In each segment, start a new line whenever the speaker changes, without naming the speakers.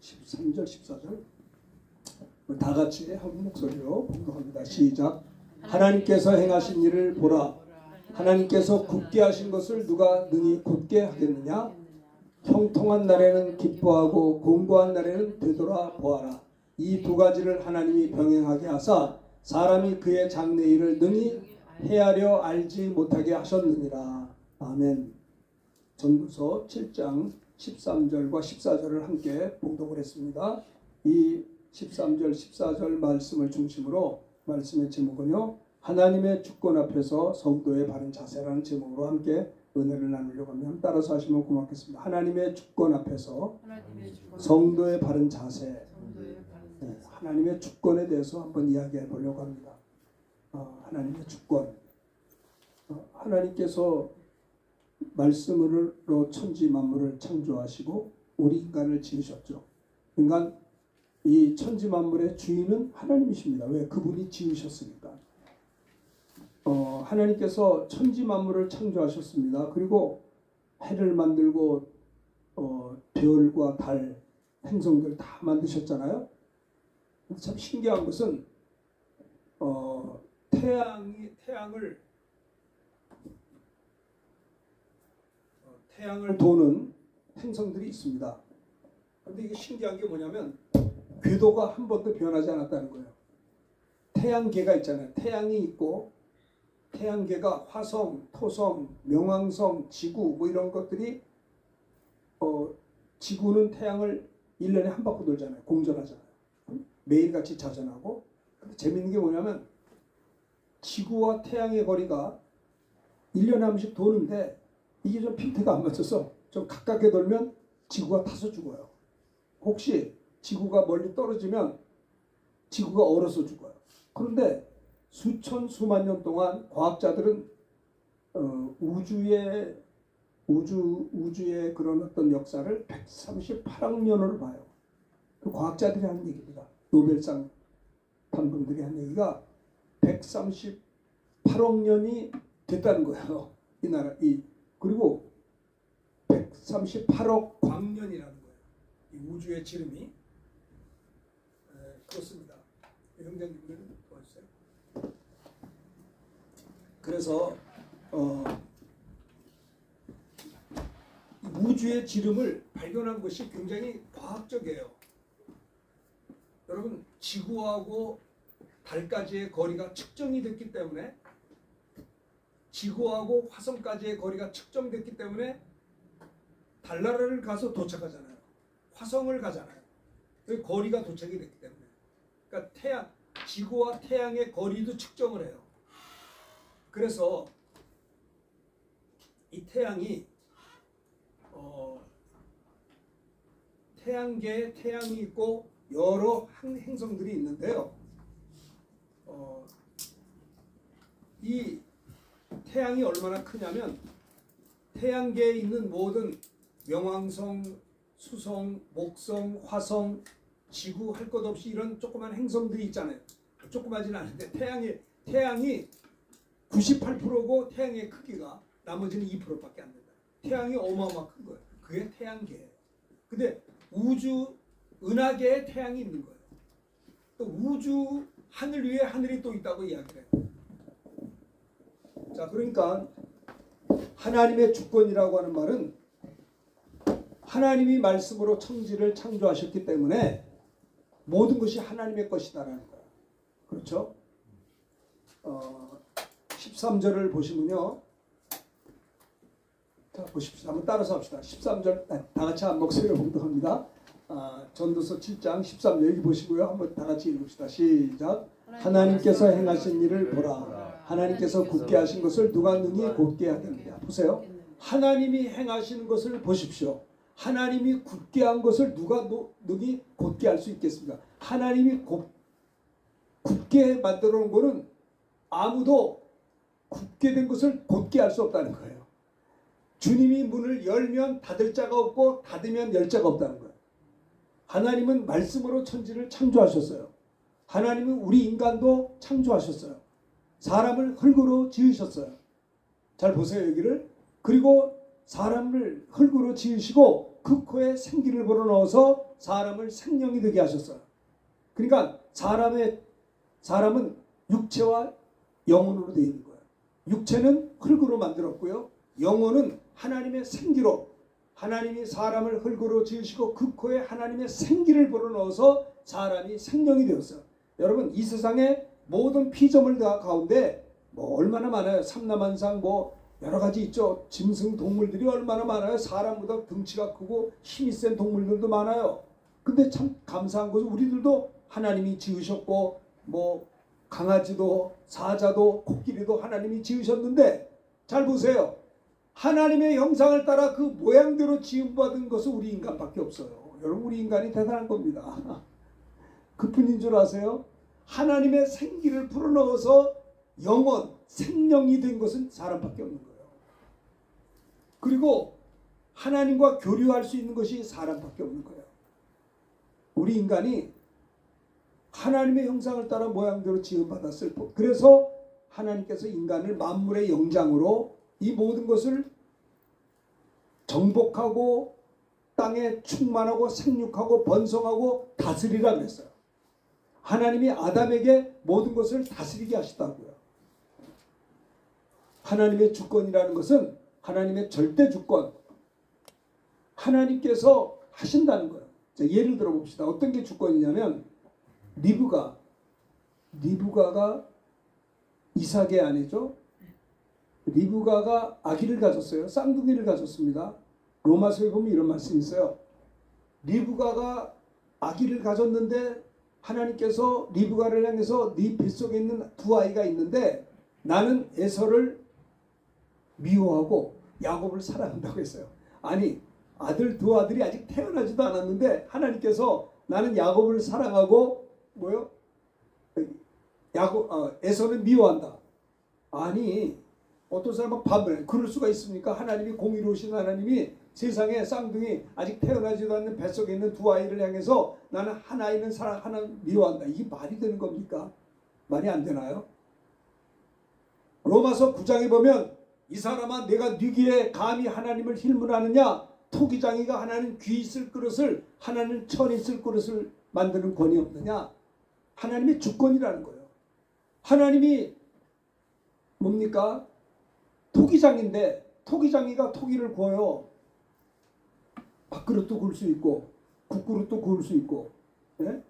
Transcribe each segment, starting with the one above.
13절 14절 다 같이 한 목소리로 봉독합니다. 시작. 하나님께서 행하신 일을 보라. 하나님께서 굳게 하신 것을 누가 능히 굳게 하겠느냐. 형통한 날에는 기뻐하고 공고한 날에는 되돌아 보아라. 이 두 가지를 하나님이 병행하게 하사 사람이 그의 장래 일을 능히 헤아려 알지 못하게 하셨느니라. 아멘. 전도서 7장 13절과 14절을 함께 봉독을 했습니다. 이 13절 14절 말씀을 중심으로 말씀의 제목은요, 하나님의 주권 앞에서 성도의 바른 자세라는 제목으로 함께 은혜를 나누려고 합니다. 따라서 하시면 고맙겠습니다. 하나님의 주권 앞에서 성도의 바른 자세. 네, 하나님의 주권에 대해서 한번 이야기해 보려고 합니다. 하나님의 주권. 하나님께서 말씀으로 천지 만물을 창조하시고 우리 인간을 지으셨죠. 인간 이 천지 만물의 주인은 하나님이십니다. 왜? 그분이 지으셨으니까. 하나님께서 천지 만물을 창조하셨습니다. 그리고 해를 만들고 별과 달, 행성들 다 만드셨잖아요. 참 신기한 것은 태양을 도는 행성들이 있습니다. 그런데 이게 신기한 게 뭐냐면 궤도가 한 번도 변하지 않았다는 거예요. 태양계가 있잖아요. 태양이 있고 태양계가 화성, 토성, 명왕성, 지구 뭐 이런 것들이 지구는 태양을 1년에 한 바퀴 돌잖아요. 공전하잖아요. 매일같이 자전하고. 근데 재밌는 게 뭐냐면 지구와 태양의 거리가 1년에 한 번씩 도는데 이게 좀 핀트가 안 맞춰서 좀 가깝게 돌면 지구가 타서 죽어요. 혹시 지구가 멀리 떨어지면 지구가 얼어서 죽어요. 그런데 수천 수만 년 동안 과학자들은 우주의 그런 어떤 역사를 138억 년을 봐요. 그 과학자들이 하는 얘기입니다. 노벨상 탄 분들이 한 얘기가 138억 년이 됐다는 거예요. 이 나라 그리고 138억 광년이라는 거예요. 이 우주의 지름이 그렇습니다. 형제님들은 보여주세요. 그래서 우주의 지름을 발견한 것이 굉장히 과학적이에요. 여러분, 지구하고 달까지의 거리가 측정이 됐기 때문에, 지구하고 화성까지의 거리가 측정됐기 때문에 달나라를 가서 도착하잖아요. 화성을 가잖아요. 그 거리가 도착이 됐기 때문에. 그러니까 지구와 태양의 거리도 측정을 해요. 그래서 이 태양이 태양계에 태양이 있고 여러 행성들이 있는데요. 이 태양이 얼마나 크냐면 태양계에 있는 모든 명왕성, 수성, 목성, 화성, 지구 할 것 없이 이런 조그만 행성들이 있잖아요. 조그마지는 않은데 태양이 98%고 태양의 크기가 나머지는 2%밖에 안 된다. 태양이 어마어마 큰 거예요. 그게 태양계예요. 근데 우주 은하계에 태양이 있는 거예요. 또 우주 하늘 위에 하늘이 또 있다고 이야기를 해요. 자, 그러니까 하나님의 주권이라고 하는 말은 하나님이 말씀으로 천지를 창조하셨기 때문에 모든 것이 하나님의 것이다라는 거예요. 그렇죠? 13절을 보시면요. 자, 보십시오. 한번 따라서 합시다. 13절 다 같이 한 목소리로 봉독합니다. 전도서 7장 13절 여기 보시고요. 한번 다 같이 읽읍시다. 시작. 하나님께서 행하신 일을 보라. 하나님께서 굳게 하신 것을 누가 능히 곧게 하겠느냐. 보세요. 하나님이 행하시는 것을 보십시오. 하나님이 굳게 한 것을 누가 능히 곧게 할 수 있겠습니까? 하나님이 굳게 만들어 놓은 것은 아무도 굳게 된 것을 곧게 할 수 없다는 거예요. 주님이 문을 열면 닫을 자가 없고 닫으면 열 자가 없다는 거예요. 하나님은 말씀으로 천지를 창조하셨어요. 하나님은 우리 인간도 창조하셨어요. 사람을 흙으로 지으셨어요. 잘 보세요, 여기를. 그리고 사람을 흙으로 지으시고 그 코에 생기를 불어넣어서 사람을 생명이 되게 하셨어요. 그러니까 사람은 육체와 영혼으로 되어 있는 거예요. 육체는 흙으로 만들었고요. 영혼은 하나님의 생기로, 하나님이 사람을 흙으로 지으시고 그 코에 하나님의 생기를 불어넣어서 사람이 생명이 되었어요. 여러분, 이 세상의 모든 피조물 가운데 뭐 얼마나 많아요. 삼라만상 뭐 여러 가지 있죠. 짐승 동물들이 얼마나 많아요. 사람보다 등치가 크고 힘이 센 동물들도 많아요. 근데 참 감사한 것은 우리들도 하나님이 지으셨고 뭐 강아지도 사자도 코끼리도 하나님이 지으셨는데 잘 보세요. 하나님의 형상을 따라 그 모양대로 지음받은 것은 우리 인간밖에 없어요. 여러분, 우리 인간이 대단한 겁니다. 그뿐인 줄 아세요? 하나님의 생기를 불어넣어서 영혼, 생명이 된 것은 사람밖에 없는 거예요. 그리고 하나님과 교류할 수 있는 것이 사람밖에 없는 거예요. 우리 인간이 하나님의 형상을 따라 모양대로 지음받았을 뿐. 그래서 하나님께서 인간을 만물의 영장으로 이 모든 것을 정복하고 땅에 충만하고 생육하고 번성하고 다스리라 그랬어요. 하나님이 아담에게 모든 것을 다스리게 하셨다고요. 하나님의 주권이라는 것은 하나님의 절대 주권, 하나님께서 하신다는 거예요. 자, 예를 들어 봅시다. 어떤 게 주권이냐면 리브가가 이삭의 아내죠. 리브가가 아기를 가졌어요. 쌍둥이를 가졌습니다. 로마서에 보면 이런 말씀이 있어요. 리브가가 아기를 가졌는데 하나님께서 리브가를 향해서 네 뱃속에 있는 두 아이가 있는데 나는 에서를 미워하고 야곱을 사랑한다고 했어요. 아니, 두 아들이 아직 태어나지도 않았는데 하나님께서 나는 야곱을 사랑하고 에서는 미워한다. 아니, 어떤 사람은 반문해. 그럴 수가 있습니까? 하나님이 공의로우신 하나님이 세상에 쌍둥이 아직 태어나지도 않는 뱃속에 있는 두 아이를 향해서 나는 한 아이는 사랑, 하나는 미워한다. 이게 말이 되는 겁니까? 말이 안 되나요? 로마서 9장에 보면 이 사람아 내가 네 귀에 감히 하나님을 힐문하느냐? 토기장이가 하나는 귀 있을 그릇을 하나는 천 있을 그릇을 만드는 권이 없느냐? 하나님의 주권이라는 거예요. 하나님이 뭡니까? 토기장인데 토기장이가 토기를 구워요. 밥그릇도 구울 수 있고 국그릇도 구울 수 있고, 예?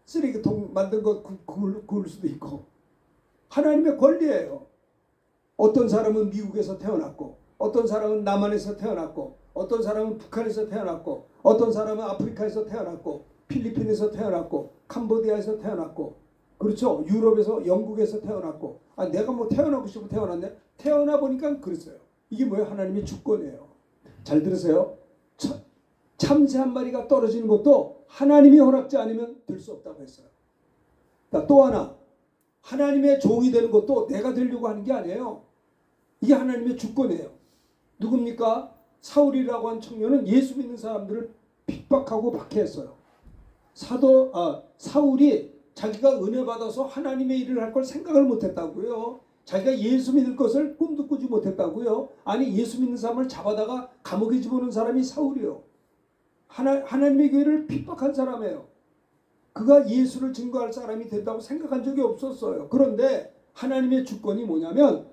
쓰레기통 만든 거 구울 수도 있고. 하나님의 권리예요. 어떤 사람은 미국에서 태어났고 어떤 사람은 남한에서 태어났고 어떤 사람은 북한에서 태어났고 어떤 사람은 아프리카에서 태어났고 필리핀에서 태어났고 캄보디아에서 태어났고, 그렇죠? 유럽에서 영국에서 태어났고. 아, 내가 뭐 태어나고 싶어 태어났냐? 태어나 보니까 그랬어요. 이게 뭐예요? 하나님의 주권이에요. 잘 들으세요. 참새 한 마리가 떨어지는 것도 하나님이 허락지 않으면 될 수 없다고 했어요. 또 하나, 하나님의 종이 되는 것도 내가 되려고 하는 게 아니에요. 이게 하나님의 주권이에요. 누굽니까? 사울이라고 한 청년은 예수 믿는 사람들을 핍박하고 박해했어요. 사울이 자기가 은혜 받아서 하나님의 일을 할 걸 생각을 못했다고요. 자기가 예수 믿을 것을 꿈도 꾸지 못했다고요. 아니, 예수 믿는 사람을 잡아다가 감옥에 집어넣은 사람이 사울이요. 하나님의 교회를 핍박한 사람이에요. 그가 예수를 증거할 사람이 된다고 생각한 적이 없었어요. 그런데 하나님의 주권이 뭐냐면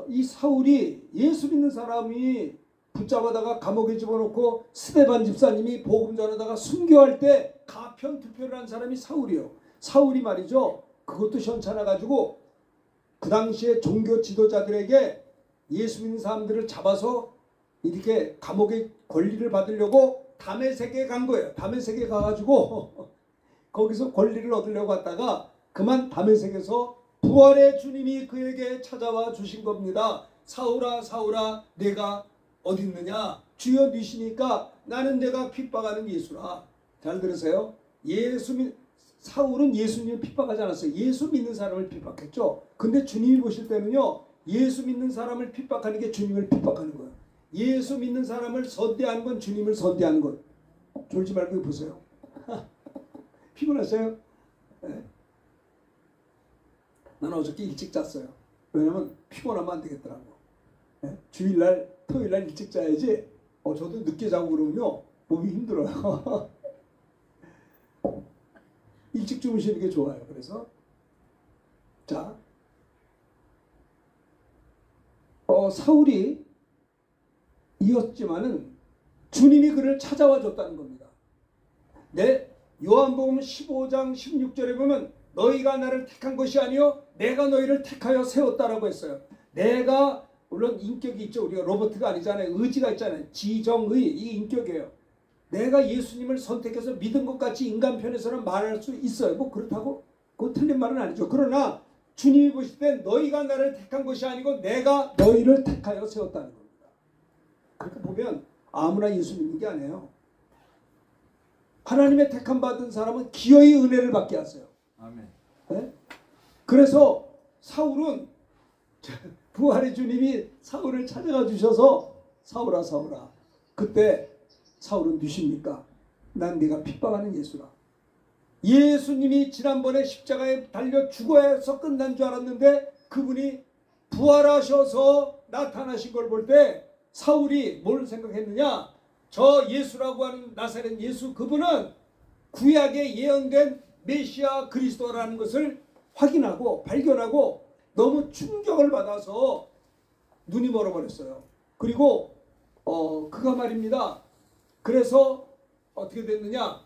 이 사울이 예수 믿는 사람이 붙잡아다가 감옥에 집어넣고 스데반 집사님이 복음 전하다가 순교할 때 가편 투표를 한 사람이 사울이요. 사울이 말이죠. 그것도 현찮아 가지고 그 당시에 종교 지도자들에게 예수 믿는 사람들을 잡아서 이렇게 감옥의 권리를 받으려고 다메섹에 간 거예요. 다메섹에 가가지고 거기서 권리를 얻으려고 갔다가 그만 다메섹에서 부활의 주님이 그에게 찾아와 주신 겁니다. 사울아 사울아 내가 어디 있느냐? 주여 니시니까 나는 내가 핍박하는 예수라. 잘 들으세요. 사울은 예수님을 핍박하지 않았어요. 예수 믿는 사람을 핍박했죠. 근데 주님이 보실 때는요, 예수 믿는 사람을 핍박하는 게 주님을 핍박하는 거예요. 예수 믿는 사람을 선대하는 건 주님을 선대하는 것. 졸지 말고 보세요. 피곤하세요? 네. 나는 어저께 일찍 잤어요. 왜냐면 피곤하면 안 되겠더라고. 네? 주일날 토요일날 일찍 자야지 저도 늦게 자고 그러면요 몸이 힘들어요. 일찍 주무시는 게 좋아요. 그래서 자, 사울이 이었지만은 주님이 그를 찾아와 줬다는 겁니다. 요한복음 15장 16절에 보면 너희가 나를 택한 것이 아니요 내가 너희를 택하여 세웠다라고 했어요. 내가 물론 인격이 있죠. 우리가 로버트가 아니잖아요. 의지가 있잖아요. 지정의 이 인격이에요. 내가 예수님을 선택해서 믿은 것 같이 인간 편에서는 말할 수 있어요. 뭐 그렇다고 그거 틀린 말은 아니죠. 그러나 주님이 보실 때 너희가 나를 택한 것이 아니고 내가 너희를 택하여 세웠다는 겁니다. 그렇게 보면 아무나 예수 믿는 게 아니에요. 하나님의 택함 받은 사람은 기어이 은혜를 받게 하세요.
아멘.
네? 그래서 사울은 부활의 주님이 사울을 찾아가 주셔서 사울아 사울아 그때 사울은 누십니까? 난 네가 핍박하는 예수라. 예수님이 지난번에 십자가에 달려 죽어야 해서 끝난 줄 알았는데 그분이 부활하셔서 나타나신 걸 볼 때 사울이 뭘 생각했느냐? 저 예수라고 하는 나사렛 예수 그분은 구약에 예언된 메시아 그리스도라는 것을 확인하고 발견하고 너무 충격을 받아서 눈이 멀어버렸어요. 그리고 그가 말입니다. 그래서 어떻게 됐느냐?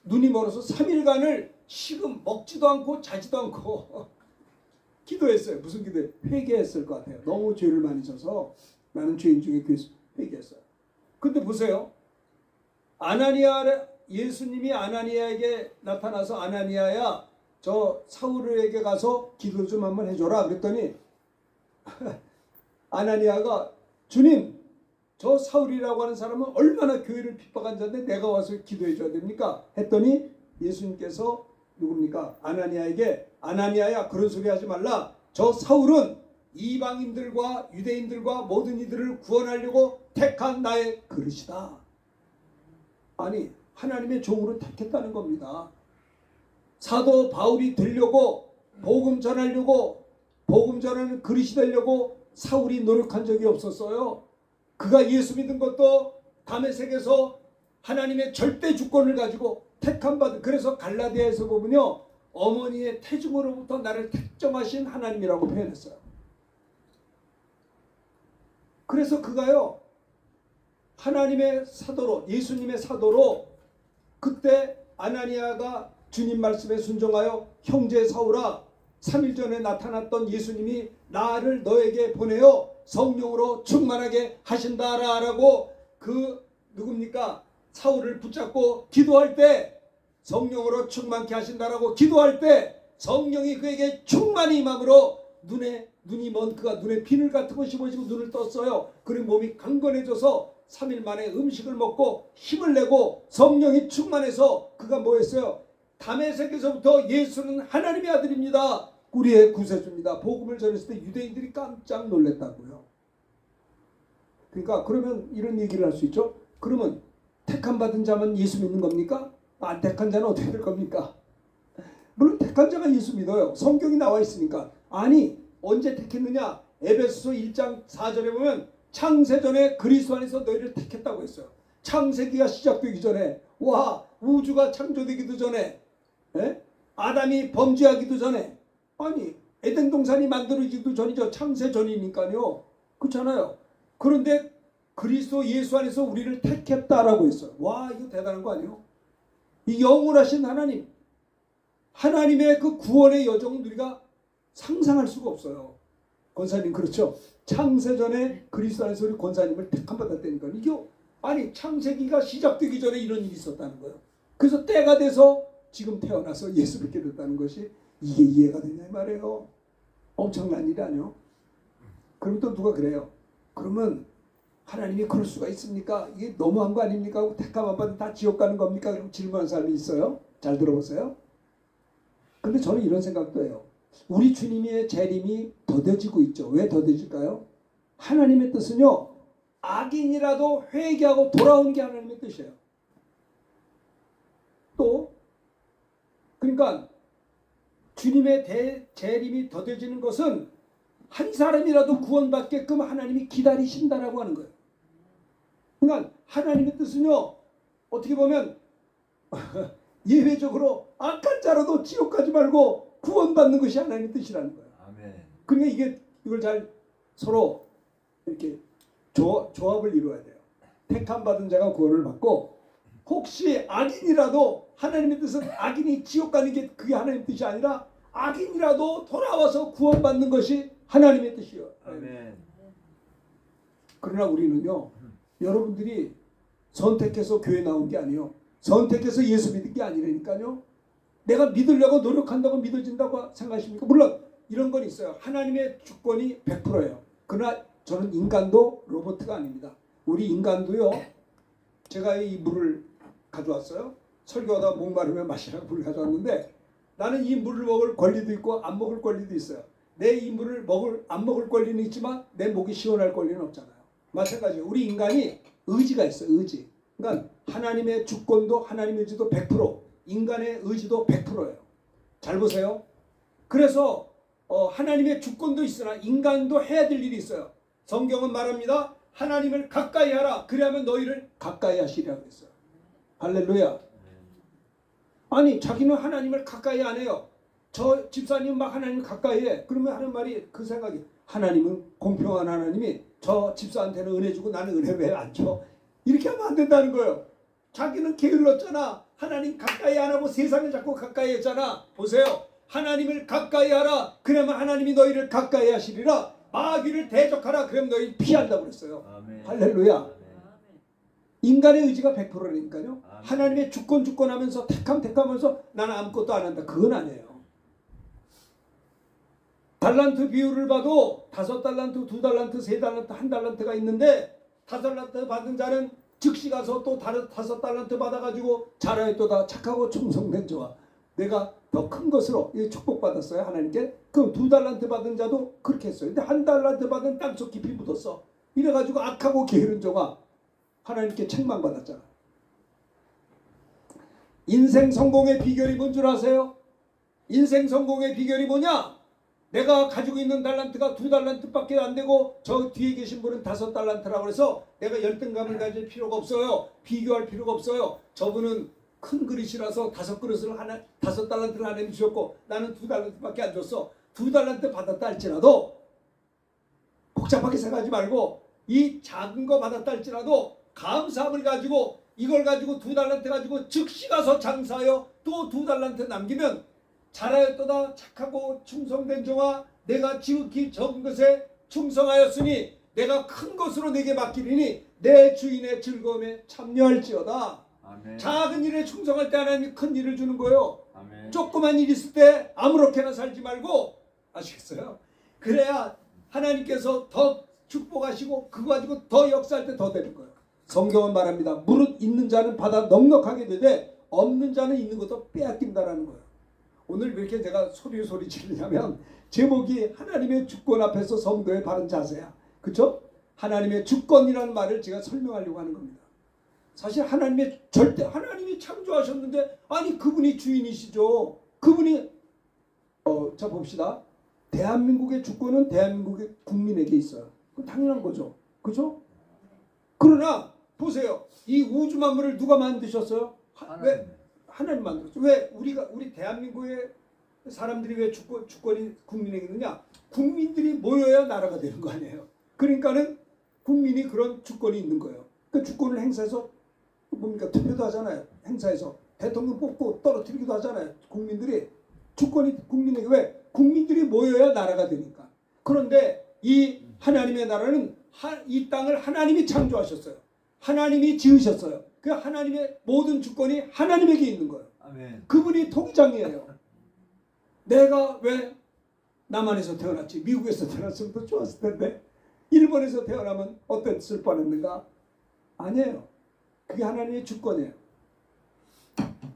눈이 멀어서 3일간을 식음 먹지도 않고 자지도 않고 기도했어요. 무슨 기도해? 회개했을 것 같아요. 너무 죄를 많이 져서 나는 죄인 중에 회개했어요. 근데 보세요. 예수님이 아나니아에게 나타나서 아나니아야 저 사울에게 가서 기도 좀 한번 해줘라 그랬더니 아나니아가 주님 저 사울이라고 하는 사람은 얼마나 교회를 핍박한 자인데 내가 와서 기도해 줘야 됩니까? 했더니 예수님께서 누굽니까? 아나니아에게 아나니아야 그런 소리 하지 말라. 저 사울은 이방인들과 유대인들과 모든 이들을 구원하려고 택한 나의 그릇이다. 아니 하나님의 종으로 택했다는 겁니다. 사도 바울이 되려고 복음 전하려고 복음 전하는 그릇이 되려고 사울이 노력한 적이 없었어요. 그가 예수 믿은 것도 다메섹에서 하나님의 절대 주권을 가지고 택함 받은 그래서 갈라디아에서 보면요 어머니의 태중으로부터 나를 택정하신 하나님이라고 표현했어요. 그래서 그가요 하나님의 사도로 예수님의 사도로 그때 아나니아가 주님 말씀에 순종하여 형제 사울아 3일 전에 나타났던 예수님이 나를 너에게 보내어 성령으로 충만하게 하신다라고 그 누굽니까? 사울을 붙잡고 기도할 때 성령으로 충만케 하신다라고 기도할 때 성령이 그에게 충만히 임함으로 눈이 먼 그가 눈에 비늘 같은 것이 보이고 눈을 떴어요. 그리고 몸이 강건해져서 3일 만에 음식을 먹고 힘을 내고 성령이 충만해서 그가 뭐 했어요? 다메섹에서부터 예수는 하나님의 아들입니다. 우리의 구세주입니다. 복음을 전했을 때 유대인들이 깜짝 놀랐다고요. 그러니까 그러면 이런 얘기를 할 수 있죠. 그러면 택함 받은 자만 예수 믿는 겁니까? 안 택한 자는 어떻게 될 겁니까? 물론 택한 자가 예수 믿어요. 성경이 나와 있으니까. 아니 언제 택했느냐? 에베소서 1장 4절에 보면 창세전에 그리스도 안에서 너희를 택했다고 했어요. 창세기가 시작되기 전에 와 우주가 창조되기도 전에 아담이 범죄하기도 전에 아니 에덴 동산이 만들어지기도 전이죠. 창세전이니까요. 그렇잖아요. 그런데 그리스도 예수 안에서 우리를 택했다라고 했어요. 와 이거 대단한 거 아니에요? 이 영원하신 하나님 하나님의 그 구원의 여정은 우리가 상상할 수가 없어요. 권사님 그렇죠? 창세전에 그리스도 안에서 우리 권사님을 택함 받았다니까 이게 아니 창세기가 시작되기 전에 이런 일이 있었다는 거예요. 그래서 때가 돼서 지금 태어나서 예수 믿게 됐다는 것이 이게 이해가 되냐 말이에요. 엄청난 일 아니요? 그럼 또 누가 그래요? 그러면 하나님이 그럴 수가 있습니까? 이게 너무한 거 아닙니까? 택함 안 받으면 다 지옥 가는 겁니까? 그럼 질문하는 사람이 있어요. 잘 들어보세요. 근데 저는 이런 생각도 해요. 우리 주님의 재림이 더뎌지고 있죠. 왜 더뎌질까요? 하나님의 뜻은요. 악인이라도 회개하고 돌아오는 게 하나님의 뜻이에요. 또 그러니까 주님의 재림이 더뎌지는 것은 한 사람이라도 구원받게끔 하나님이 기다리신다라고 하는 거예요. 그러니까 하나님의 뜻은요, 어떻게 보면 예외적으로 악한 자라도 지옥 가지 말고 구원받는 것이 하나님의 뜻이라는 거예요.
아멘.
그러니까 이걸 잘 서로 이렇게 조합을 이루어야 돼요. 택함 받은 자가 구원을 받고, 혹시 악인이라도 하나님의 뜻은 악인이 지옥 가는 게 그게 하나님의 뜻이 아니라 악인이라도 돌아와서 구원받는 것이 하나님의 뜻이에요.
아멘.
그러나 우리는요, 여러분들이 선택해서 교회 나온 게 아니에요. 선택해서 예수 믿은 게 아니라니까요. 내가 믿으려고 노력한다고 믿어진다고 생각하십니까? 물론 이런 건 있어요. 하나님의 주권이 100%예요. 그러나 저는 인간도 로봇가 아닙니다. 우리 인간도요. 제가 이 물을 가져왔어요. 설교하다 목마르면 마시라고 물을 가져왔는데, 나는 이 물을 먹을 권리도 있고 안 먹을 권리도 있어요. 내 이 물을 안 먹을 권리는 있지만 내 목이 시원할 권리는 없잖아요. 마찬가지예요. 우리 인간이 의지가 있어요. 의지. 그러니까 하나님의 주권도 하나님의 의지도 100%, 인간의 의지도 100%예요. 잘 보세요. 그래서 하나님의 주권도 있으나 인간도 해야 될 일이 있어요. 성경은 말합니다. 하나님을 가까이 하라. 그래야만 너희를 가까이 하시리라고 했어요. 할렐루야. 아니 자기는 하나님을 가까이 안 해요. 저 집사님 막 하나님을 가까이 해. 그러면 하는 말이 그 생각이, 하나님은 공평한 하나님이 저 집사한테는 은혜 주고 나는 은혜 왜 안 줘? 이렇게 하면 안 된다는 거예요. 자기는 게을렀잖아. 하나님 가까이 안 하고 세상을 자꾸 가까이 했잖아. 보세요. 하나님을 가까이 하라. 그러면 하나님이 너희를 가까이 하시리라. 마귀를 대적하라. 그러면 너희 피한다고 그랬어요. 아멘. 할렐루야. 아멘. 인간의 의지가 100%라니까요. 아멘. 하나님의 주권 하면서 택하면서 나는 아무것도 안 한다. 그건 아니에요. 달란트 비율을 봐도 5달란트, 2달란트, 3달란트, 1달란트가 있는데 5달란트 받은 자는 즉시 가서 또 다른 5달란트 받아가지고 잘하였도다. 착하고 충성된 자와 내가 더 큰 것으로 축복받았어요. 하나님께. 그럼 2달란트 받은 자도 그렇게 했어요. 근데 1달란트 받은 땅속 깊이 묻었어. 이래가지고 악하고 게으른 자가 하나님께 책망받았잖아. 인생 성공의 비결이 뭔 줄 아세요? 인생 성공의 비결이 뭐냐? 내가 가지고 있는 달란트가 2달란트밖에 안 되고 저 뒤에 계신 분은 5달란트라고 해서 내가 열등감을 가질 필요가 없어요. 비교할 필요가 없어요. 저분은 큰 그릇이라서 5달란트를 하나님이 주셨고 나는 2달란트밖에 안 줬어. 2달란트 받았다 할지라도 복잡하게 생각하지 말고 이 작은 거 받았다 할지라도 감사함을 가지고 이걸 가지고 2달란트 가지고 즉시 가서 장사하여 또 2달란트 남기면 잘하였도다. 착하고 충성된 종아, 내가 지극히 적은 것에 충성하였으니 내가 큰 것으로 내게 맡기리니 내 주인의 즐거움에 참여할지어다. 아멘. 작은 일에 충성할 때 하나님이 큰 일을 주는 거예요. 아멘. 조그만 일 있을 때 아무렇게나 살지 말고, 아시겠어요? 그래야 하나님께서 더 축복하시고 그거 가지고 더 역사할 때 더 되는 거예요. 성경은 말합니다. 무릇 있는 자는 받아 넉넉하게 되되 없는 자는 있는 것도 빼앗긴다라는 거예요. 오늘 왜 이렇게 제가 소리 지르냐면 제목이 하나님의 주권 앞에서 성도의 바른 자세야. 그렇죠? 하나님의 주권이라는 말을 제가 설명하려고 하는 겁니다. 사실 하나님이 창조하셨는데 아니 그분이 주인이시죠. 그분이 자 봅시다. 대한민국의 주권은 대한민국의 국민에게 있어요. 그건 당연한 거죠. 그렇죠? 그러나 보세요. 이 우주 만물을 누가 만드셨어요? 왜? 하나님 만들었죠. 왜 우리 대한민국의 사람들이 왜 주권이 국민에게 있느냐? 국민들이 모여야 나라가 되는 거 아니에요. 그러니까는 국민이 그런 주권이 있는 거예요. 그 주권을 행사해서 뭡니까? 투표도 하잖아요. 행사해서 대통령 뽑고 떨어뜨리기도 하잖아요. 국민들이 주권이 국민에게 왜? 국민들이 모여야 나라가 되니까. 그런데 이 하나님의 나라는 이 땅을 하나님이 창조하셨어요. 하나님이 지으셨어요. 그 하나님의 모든 주권이 하나님에게 있는 거예요. 아멘. 그분이 통장이에요. 내가 왜 남한에서 태어났지? 미국에서 태어났으면 더 좋았을 텐데 일본에서 태어나면 어땠을 뻔했는가? 아니에요. 그게 하나님의 주권이에요.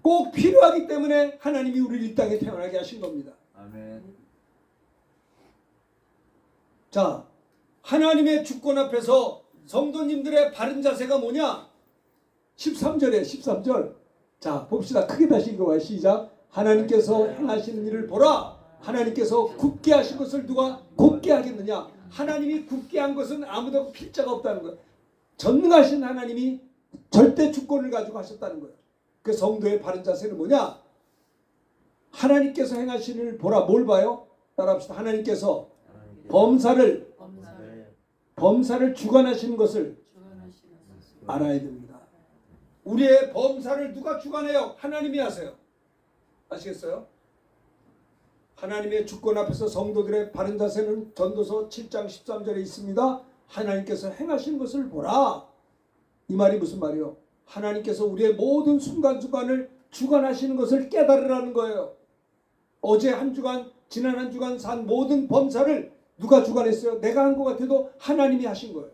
꼭 필요하기 때문에 하나님이 우리를 이 땅에 태어나게 하신 겁니다. 아멘. 자, 하나님의 주권 앞에서 성도님들의 바른 자세가 뭐냐? 13절에 13절. 자, 봅시다. 크게 다시 읽어봐요. 시작. 하나님께서 행하시는 일을 보라. 하나님께서 굳게 하신 것을 누가 곧게 하겠느냐? 하나님이 굳게 한 것은 아무도 필자가 없다는 거예요. 전능하신 하나님이 절대 주권을 가지고 하셨다는 거예요. 그 성도의 바른 자세는 뭐냐? 하나님께서 행하시는 일을 보라. 뭘 봐요? 따라합시다. 하나님께서 범사를 주관하시는 것을 알아야 됩니다. 우리의 범사를 누가 주관해요? 하나님이 하세요. 아시겠어요? 하나님의 주권 앞에서 성도들의 바른 자세는 전도서 7장 13절에 있습니다. 하나님께서 행하시는 것을 보라. 이 말이 무슨 말이요? 하나님께서 우리의 모든 순간순간을 주관하시는 것을 깨달으라는 거예요. 어제 한 주간, 지난 한 주간 산 모든 범사를 누가 주관했어요? 내가 한 것 같아도 하나님이 하신 거예요.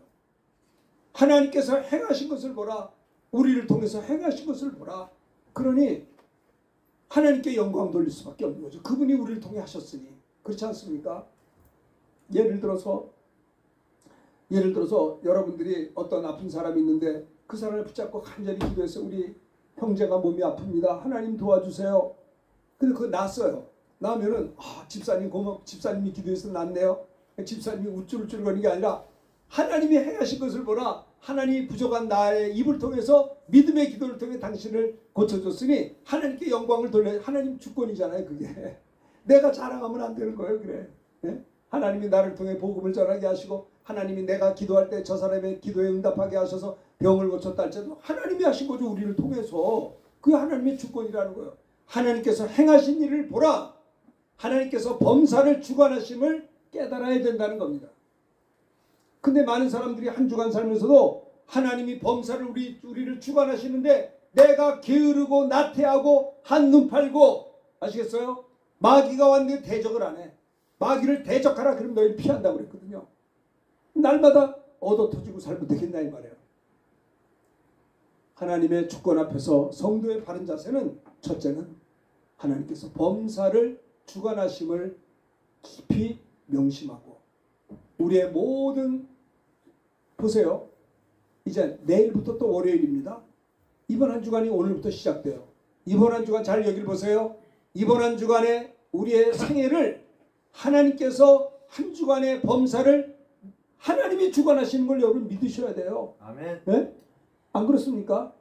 하나님께서 행하신 것을 보라. 우리를 통해서 행하신 것을 보라. 그러니 하나님께 영광 돌릴 수밖에 없는 거죠. 그분이 우리를 통해 하셨으니. 그렇지 않습니까? 예를 들어서 여러분들이 어떤 아픈 사람이 있는데 그 사람을 붙잡고 간절히 기도해서 우리 형제가 몸이 아픕니다. 하나님 도와주세요. 근데 그거 났어요. 나면은 집사님 집사님이 기도해서 낫네요. 집사님이 우쭐우쭐 거리는 게 아니라 하나님이 행하신 것을 보라. 하나님이 부족한 나의 입을 통해서 믿음의 기도를 통해 당신을 고쳐줬으니 하나님께 영광을 돌려. 하나님 주권이잖아요. 그게 내가 자랑하면 안 되는 거예요. 그래. 예? 하나님이 나를 통해 복음을 전하게 하시고 하나님이 내가 기도할 때 저 사람의 기도에 응답하게 하셔서 병을 고쳤다 할지라도 하나님이 하신 거죠. 우리를 통해서. 그게 하나님의 주권이라는 거예요. 하나님께서 행하신 일을 보라. 하나님께서 범사를 주관하심을 깨달아야 된다는 겁니다. 근데 많은 사람들이 한 주간 살면서도 하나님이 범사를 우리를 주관하시는데 내가 게으르고 나태하고 한눈 팔고, 아시겠어요? 마귀가 왔는데 대적을 안 해. 마귀를 대적하라 그러면 너희를 피한다고 그랬거든요. 날마다 얻어터지고 살면 되겠나 이 말이에요. 하나님의 주권 앞에서 성도의 바른 자세는 첫째는 하나님께서 범사를 주관하심을 깊이 명심하고 우리의 모든, 보세요. 이제 내일부터 또 월요일입니다. 이번 한 주간이 오늘부터 시작돼요. 이번 한 주간 잘 여기를 보세요. 이번 한 주간에 우리의 생애를 하나님께서 한 주간의 범사를 하나님이 주관하시는 걸 여러분 믿으셔야 돼요.
아멘.
네? 안 그렇습니까?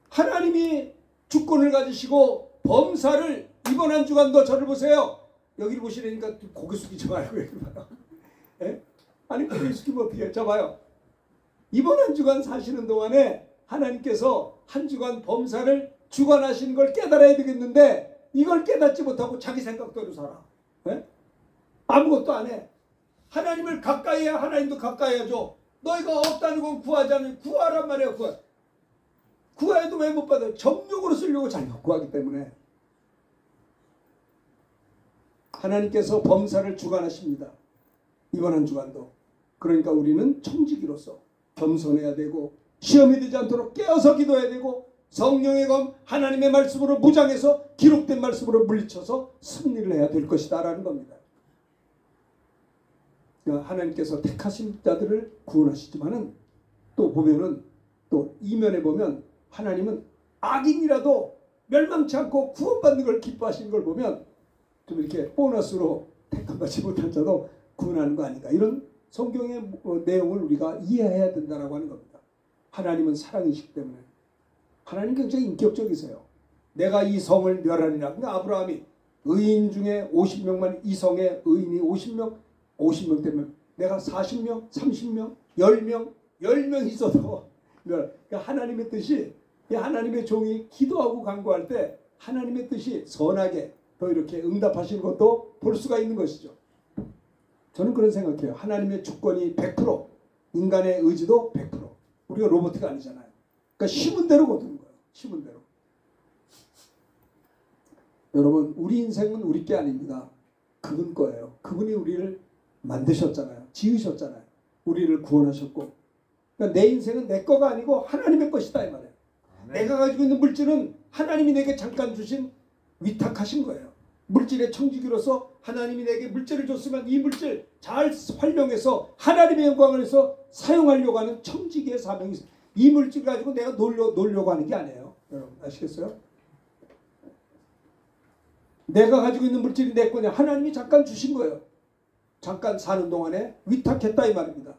하나님이 주권을 가지시고 범사를 이번 한 주간도 저를 보세요. 여기를 보시려니까 고개 숙이지 말고 여기 봐요. 네? 아니 고개 숙이면 어떻게 해? 자 봐요. 이번 한 주간 사시는 동안에 하나님께서 한 주간 범사를 주관하시는 걸 깨달아야 되겠는데 이걸 깨닫지 못하고 자기 생각대로 살아. 네? 아무것도 안 해. 하나님을 가까이 해야 하나님도 가까이 하죠. 너희가 없다는 건 구하지 않으면 구하란 말이에요. 구해도 왜 못 받아요? 정욕으로 쓰려고 자기가 구하기 때문에. 하나님께서 범사를 주관하십니다. 이번 한 주간도. 그러니까 우리는 청지기로서 겸손해야 되고 시험이 되지 않도록 깨어서 기도해야 되고 성령의 검 하나님의 말씀으로 무장해서 기록된 말씀으로 물리쳐서 승리를 해야 될 것이다 라는 겁니다. 그러니까 하나님께서 택하신 자들을 구원하시지만은 또 보면은 또 이면에 보면 하나님은 악인이라도 멸망치 않고 구원받는 걸 기뻐하시는 걸 보면 좀 이렇게 보너스로 택함받지 못한 자도 구원하는 거 아닌가, 이런 성경의 내용을 우리가 이해해야 된다라고 하는 겁니다. 하나님은 사랑이시기 때문에. 하나님 굉장히 인격적이세요. 내가 이 성을 멸하리라. 그러니까 아브라함이 의인 중에 50명만, 이 성에 의인이 50명 되면 내가 40명, 30명, 10명 있어도 그러니까 하나님의 뜻이, 하나님의 종이 기도하고 간구할 때 하나님의 뜻이 선하게 더 이렇게 응답하시는 것도 볼 수가 있는 것이죠. 저는 그런 생각해요. 하나님의 주권이 100%, 인간의 의지도 100%. 우리가 로봇이 아니잖아요. 그러니까 심은 대로 거두는 거예요. 심은 대로. 여러분, 우리 인생은 우리 게 아닙니다. 그분 거예요. 그분이 우리를 만드셨잖아요. 지으셨잖아요. 우리를 구원하셨고. 그러니까 내 인생은 내 거가 아니고 하나님의 것이다 이 말이에요. 내가 가지고 있는 물질은 하나님이 내게 잠깐 주신 위탁하신 거예요. 물질의 청지기로서 하나님이 내게 물질을 줬으면 이 물질 잘 활용해서 하나님의 영광을 위해서 사용하려고 하는 청지기의 사명이 있어요. 이 물질 가지고 내가 놀려고 하는 게 아니에요. 여러분 아시겠어요? 내가 가지고 있는 물질이 내 거냐? 하나님이 잠깐 주신 거예요. 잠깐 사는 동안에 위탁했다 이 말입니다.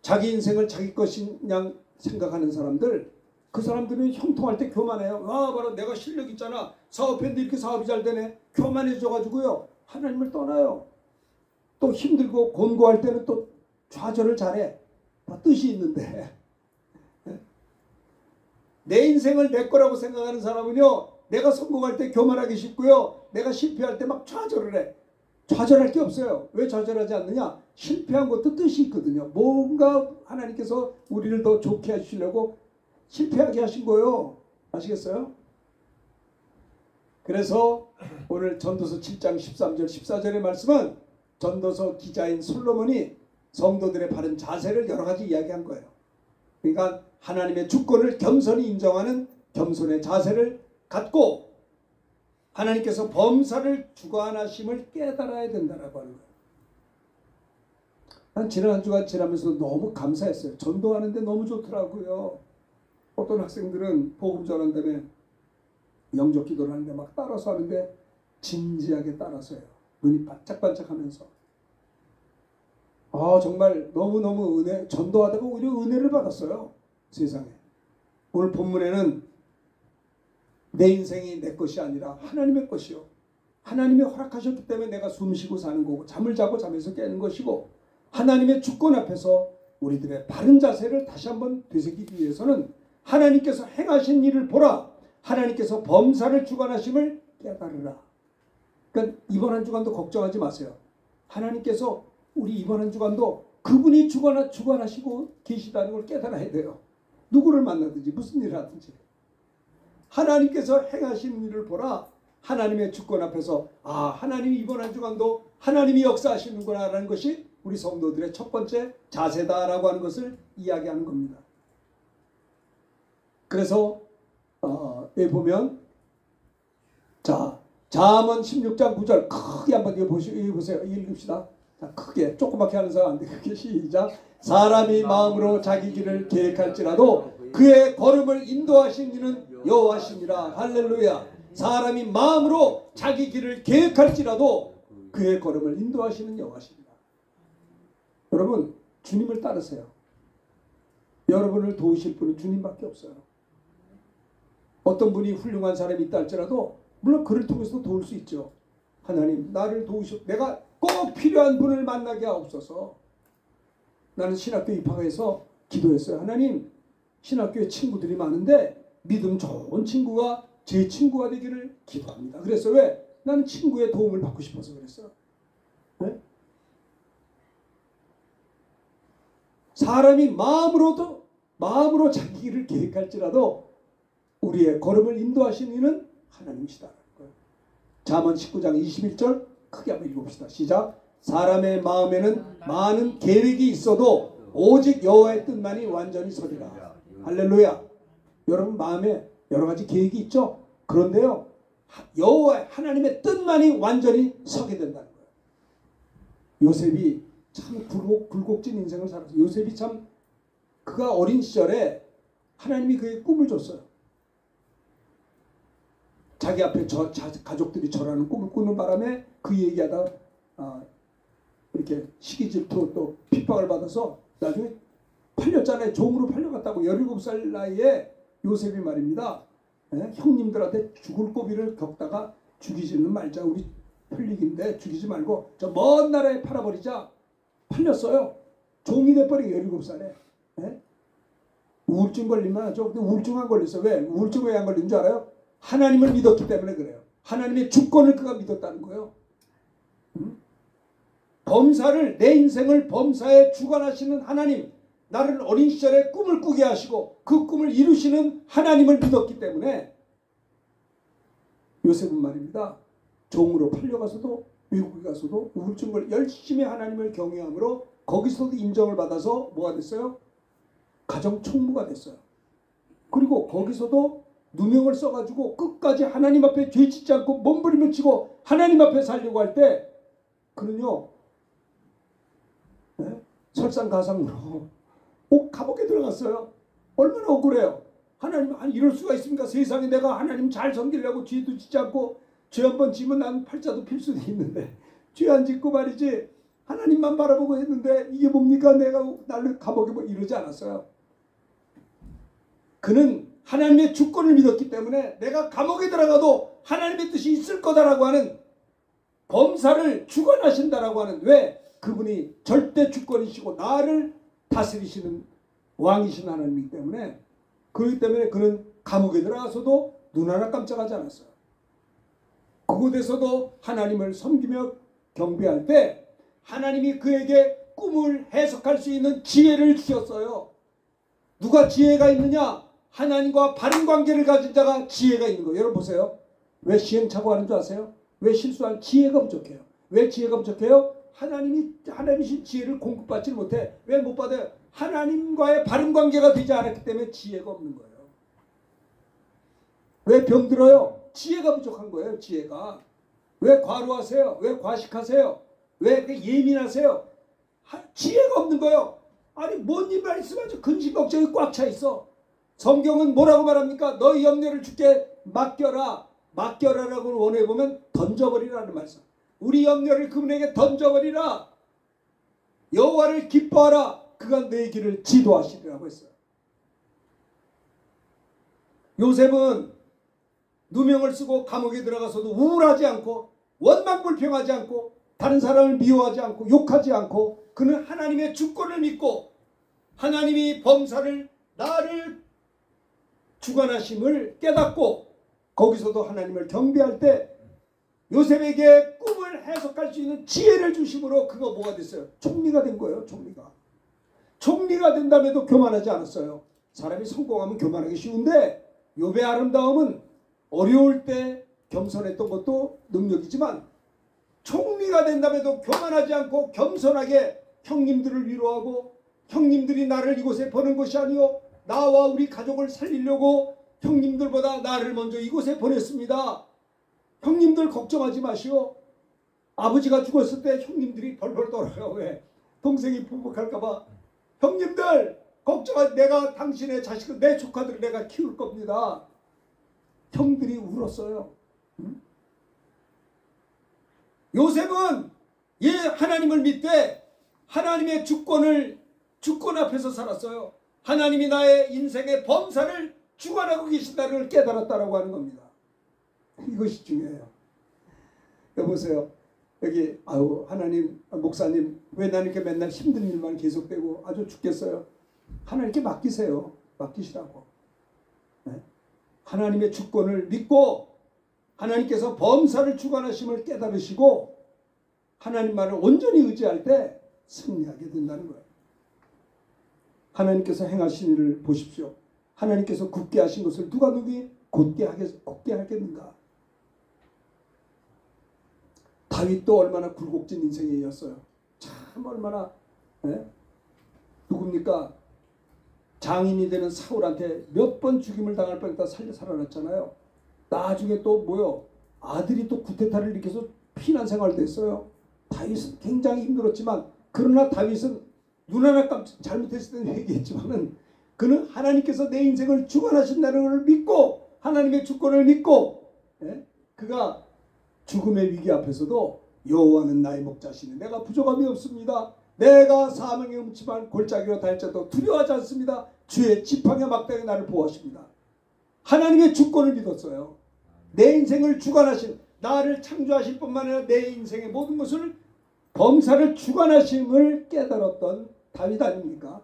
자기 인생을 자기 것인 양 생각하는 사람들, 그 사람들은 형통할 때 교만해요. 와, 바로 내가 실력 있잖아. 사업했는데 이렇게 사업이 잘 되네. 교만해져가지고요. 하나님을 떠나요. 또 힘들고 곤고할 때는 또 좌절을 잘해. 다 뜻이 있는데. 내 인생을 내 거라고 생각하는 사람은요, 내가 성공할 때 교만하기 쉽고요, 내가 실패할 때 막 좌절을 해. 좌절할 게 없어요. 왜 좌절하지 않느냐? 실패한 것도 뜻이 있거든요. 뭔가 하나님께서 우리를 더 좋게 하시려고 실패하게 하신 거예요. 아시겠어요? 그래서 오늘 전도서 7장 13절 14절의 말씀은 전도서 기자인 솔로몬이 성도들의 바른 자세를 여러 가지 이야기한 거예요. 그러니까 하나님의 주권을 겸손히 인정하는 겸손의 자세를 갖고 하나님께서 범사를 주관하심을 깨달아야 된다라고 하는 거예요. 난 지난 한 주간 지나면서 너무 감사했어요. 전도하는데 너무 좋더라고요. 어떤 학생들은 복음 전한다음에 영적 기도를 하는데 막 따라서 하는데 진지하게 따라서 해요. 눈이 반짝반짝하면서. 정말 너무너무 전도하다가 오히려 은혜를 받았어요. 세상에. 오늘 본문에는 내 인생이 내 것이 아니라 하나님의 것이요. 하나님이 허락하셨기 때문에 내가 숨쉬고 사는 거고 잠을 자고 잠에서 깨는 것이고 하나님의 주권 앞에서 우리들의 바른 자세를 다시 한번 되새기기 위해서는 하나님께서 행하신 일을 보라. 하나님께서 범사를 주관하심을 깨달으라. 그러니까 이번 한 주간도 걱정하지 마세요. 하나님께서 우리 이번 한 주간도 그분이 주관하시고 계시다는 걸 깨달아야 돼요. 누구를 만나든지 무슨 일을 하든지. 하나님께서 행하신 일을 보라. 하나님의 주권 앞에서 하나님이 이번 한 주간도 하나님이 역사하시는구나 라는 것이 우리 성도들의 첫 번째 자세다라고 하는 것을 이야기하는 겁니다. 그래서 여기 보면 잠언 16장 9절 크게 한번 읽어보세요. 읽읍시다. 자, 크게 조그맣게 하는 사람 안 돼. 크게 시작. 사람이 마음으로 자기 길을 계획할지라도 그의 걸음을 인도하신 이는 여호와시니라. 할렐루야. 사람이 마음으로 자기 길을 계획할지라도 그의 걸음을 인도하시는 여호와시니라. 여러분 주님을 따르세요. 여러분을 도우실 분은 주님밖에 없어요. 어떤 분이 훌륭한 사람이 있다 할지라도 물론 그를 통해서 도울 수 있죠. 하나님 나를 도우셔. 내가 꼭 필요한 분을 만나게 하옵소서. 나는 신학교 입학해서 기도했어요. 하나님 신학교에 친구들이 많은데 믿음 좋은 친구가 제 친구가 되기를 기도합니다. 그래서 왜? 나는 친구의 도움을 받고 싶어서 그랬어요. 네? 사람이 마음으로 자기 길을 계획할지라도 우리의 걸음을 인도하신 이는 하나님이시다. 잠언 19장 21절 크게 한번 읽어봅시다. 시작. 사람의 마음에는 많은 계획이 있어도 오직 여호와의 뜻만이 완전히 서리라. 할렐루야. 여러분 마음에 여러 가지 계획이 있죠. 그런데요 여호와 하나님의 뜻만이 완전히 서게 된다는 거예요. 요셉이 참 굴곡진 인생을 살았어요. 요셉이 참 그가 어린 시절에 하나님이 그에게 꿈을 줬어요. 자기 앞에 가족들이 절하는 꿈을 꾸는 바람에 그 얘기하다 이렇게 시기 질투 또 핍박을 받아서 나중에 팔렸잖아요. 종으로 팔려갔다고. 17살 나이에 요셉이 말입니다. 형님들한테 죽을 고비를 겪다가 죽이지는 말자. 우리 편릭인데 죽이지 말고 저 먼 나라에 팔아버리자. 팔렸어요. 종이 돼버리고 17살에. 우울증 걸리면 하죠. 근데 우울증 안 걸렸어요. 왜? 우울증 왜 안 걸린 줄 알아요? 하나님을 믿었기 때문에 그래요. 하나님의 주권을 그가 믿었다는 거예요. 범사를 내 인생을 범사에 주관하시는 하나님, 나를 어린 시절에 꿈을 꾸게 하시고 그 꿈을 이루시는 하나님을 믿었기 때문에 요셉은 말입니다. 종으로 팔려가서도 외국에 가서도 우울증을 열심히 하나님을 경외함으로 거기서도 인정을 받아서 뭐가 됐어요? 가정 총무가 됐어요. 그리고 거기서도 누명을 써가지고 끝까지 하나님 앞에 죄 짓지 않고 몸부림을 치고 하나님 앞에 살려고 할 때 그는요 설상가상으로 꼭 감옥에 들어갔어요. 얼마나 억울해요. 하나님 이럴 수가 있습니까? 세상에 내가 하나님 잘 섬기려고 죄도 짓지 않고 죄 한 번 지면 난 팔자도 필 수도 있는데 죄 안 짓고 말이지 하나님만 바라보고 했는데 이게 뭡니까? 내가 나를 감옥에 뭐 이러지 않았어요. 그는 하나님의 주권을 믿었기 때문에 내가 감옥에 들어가도 하나님의 뜻이 있을 거다라고 하는 범사를 주관하신다라고 하는, 왜? 그분이 절대 주권이시고 나를 다스리시는 왕이신 하나님이기 때문에, 그렇기 때문에 그는 감옥에 들어가서도 눈 하나 깜짝하지 않았어요. 그곳에서도 하나님을 섬기며 경배할 때 하나님이 그에게 꿈을 해석할 수 있는 지혜를 주셨어요. 누가 지혜가 있느냐? 하나님과 바른 관계를 가진 자가 지혜가 있는 거예요. 여러분 보세요. 왜 시행착오 하는 줄 아세요? 왜 실수한? 지혜가 부족해요. 왜 지혜가 부족해요? 하나님이신 지혜를 공급받지 못해. 왜 못 받아요? 하나님과의 바른 관계가 되지 않았기 때문에 지혜가 없는 거예요. 왜 병들어요? 지혜가 부족한 거예요. 지혜가. 왜 과로하세요? 왜 과식하세요? 왜 예민하세요? 지혜가 없는 거예요. 아니 뭔 일만 있으면 근심 걱정이 꽉 차 있어. 성경은 뭐라고 말합니까? 너희 염려를 주께 맡겨라. 맡겨라라고 원해보면 던져버리라는 말씀. 우리 염려를 그분에게 던져버리라. 여호와를 기뻐하라. 그가 너희 길을 지도하시리라고 했어요. 요셉은 누명을 쓰고 감옥에 들어가서도 우울하지 않고 원망불평하지 않고 다른 사람을 미워하지 않고 욕하지 않고, 그는 하나님의 주권을 믿고 하나님이 범사를 나를 주관하심을 깨닫고 거기서도 하나님을 경배할 때 요셉에게 꿈을 해석할 수 있는 지혜를 주심으로 그가 뭐가 됐어요? 총리가 된 거예요. 총리가 된다음에도 교만하지 않았어요. 사람이 성공하면 교만하기 쉬운데 욥의 아름다움은 어려울 때 겸손했던 것도 능력이지만 총리가 된다음에도 교만하지 않고 겸손하게 형님들을 위로하고, 형님들이 나를 이곳에 보낸 것이 아니오 나와 우리 가족을 살리려고 형님들보다 나를 먼저 이곳에 보냈습니다. 형님들 걱정하지 마시오. 아버지가 죽었을 때 형님들이 벌벌 떨어요. 왜? 동생이 부복할까 봐. 형님들 걱정하지, 내가 당신의 자식을, 내 조카들을 내가 키울 겁니다. 형들이 울었어요. 응? 요셉은 하나님을 믿되 하나님의 주권 앞에서 살았어요. 하나님이 나의 인생의 범사를 주관하고 계신다는 걸 깨달았다라고 하는 겁니다. 이것이 중요해요. 여보세요. 여기 하나님 목사님 왜 나는 이렇게 맨날 힘든 일만 계속되고 아주 죽겠어요. 하나님께 맡기세요. 맡기시라고. 네? 하나님의 주권을 믿고 하나님께서 범사를 주관하심을 깨달으시고 하나님만을 온전히 의지할 때 승리하게 된다는 거예요. 하나님께서 행하신 일을 보십시오. 하나님께서 굳게 하신 것을 누가 누구이 곧게 하겠는가. 다윗도 얼마나 굴곡진 인생이었어요. 참 얼마나 누굽니까? 장인이 되는 사울한테 몇 번 죽임을 당할 뻔했다 살아났잖아요. 나중에 또 아들이 또 구테타를 일으켜서 피난 생활도 했어요. 다윗은 굉장히 힘들었지만, 그러나 다윗은 눈 하나 깜짝 잘못했을 때는 회개했지만은 그는 하나님께서 내 인생을 주관하신다는 것을 믿고 하나님의 주권을 믿고 그가 죽음의 위기 앞에서도 여호와는 나의 목자시니 내가 부족함이 없습니다. 내가 사망의 음침한 골짜기로 다닐지라도 두려워하지 않습니다. 주의 지팡이 막대기 나를 보호하십니다. 하나님의 주권을 믿었어요. 내 인생을 주관하신, 나를 창조하실 뿐만 아니라 내 인생의 모든 것을 범사를 주관하심을 깨달았던 다윗 아닙니까?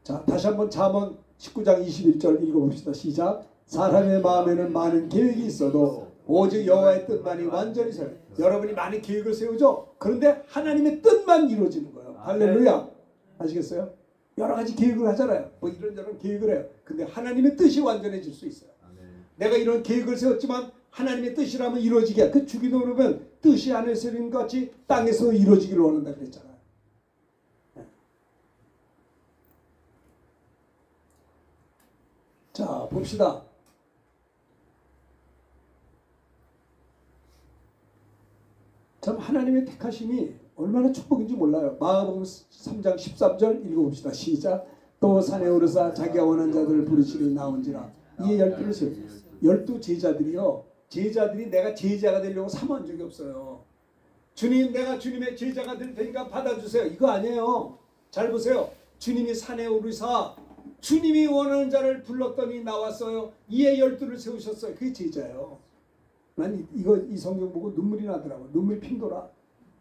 자, 다시 한번 잠언 19장 21절 읽어봅시다. 시작. 사람의 마음에는 많은 계획이 있어도 오직 여호와의 뜻만이 완전히 세워. 여러분이 많은 계획을 세우죠. 그런데 하나님의 뜻만 이루어지는 거예요. 할렐루야. 아시겠어요? 여러 가지 계획을 하잖아요. 이런저런 계획을 해요. 근데 하나님의 뜻이 완전해질 수 있어요. 내가 이런 계획을 세웠지만 하나님의 뜻이라면 이루어지게, 그 주기도 그러면 뜻이 하늘에서 이룬 것 같이 땅에서 이루어지기를 원한다 그랬잖아요. 자, 봅시다. 참 하나님의 택하심이 얼마나 축복인지 몰라요. 마가복음 3장 13절 읽어봅시다. 시작. 또 산에 오르사 자기가 원한 자들을 부르시니 나온지라. 이에 12를 세웠어요. 12 제자들이요. 제자들이 내가 제자가 되려고 삼은 적이 없어요. 주님 내가 주님의 제자가 될 테니까 받아주세요. 이거 아니에요. 잘 보세요. 주님이 산에 오르사 주님이 원하는 자를 불렀더니 나왔어요. 이에 12를 세우셨어요. 그게 제자예요. 난 이 성경 보고 눈물이 나더라고. 눈물이 핑 돌아.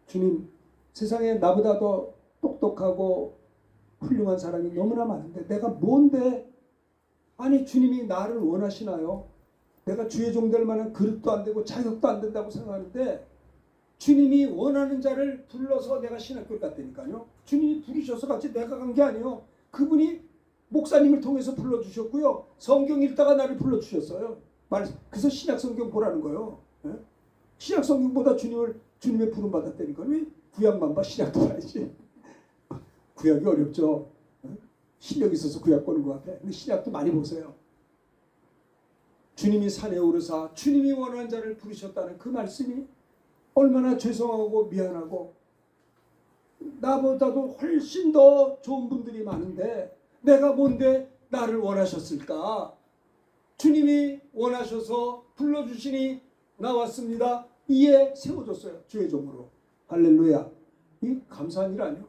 주님 세상에 나보다 더 똑똑하고 훌륭한 사람이 너무나 많은데 내가 뭔데? 아니 주님이 나를 원하시나요? 내가 주의 종 될 만한 그릇도 안 되고 자격도 안 된다고 생각하는데 주님이 원하는 자를 불러서 내가 신학교를 갔다니까요. 주님이 부르셔서 같이 내가 간 게 아니에요. 그분이 목사님을 통해서 불러주셨고요. 성경 읽다가 나를 불러주셨어요. 그래서 신약성경 보라는 거예요. 예? 신약성경보다 주님의 부름 받았다니까요. 왜 구약만 봐? 신약도 봐야지. 구약이 어렵죠. 예? 실력 있어서 구약 보는 것 같아. 근데 신약도 많이 보세요. 주님이 산에 오르사 주님이 원하는 자를 부르셨다는 그 말씀이 얼마나 죄송하고 미안하고 나보다도 훨씬 더 좋은 분들이 많은데 내가 뭔데 나를 원하셨을까? 주님이 원하셔서 불러주시니 나왔습니다. 이에 세워줬어요. 주의 종으로. 할렐루야. 이 감사한 일 아니에요?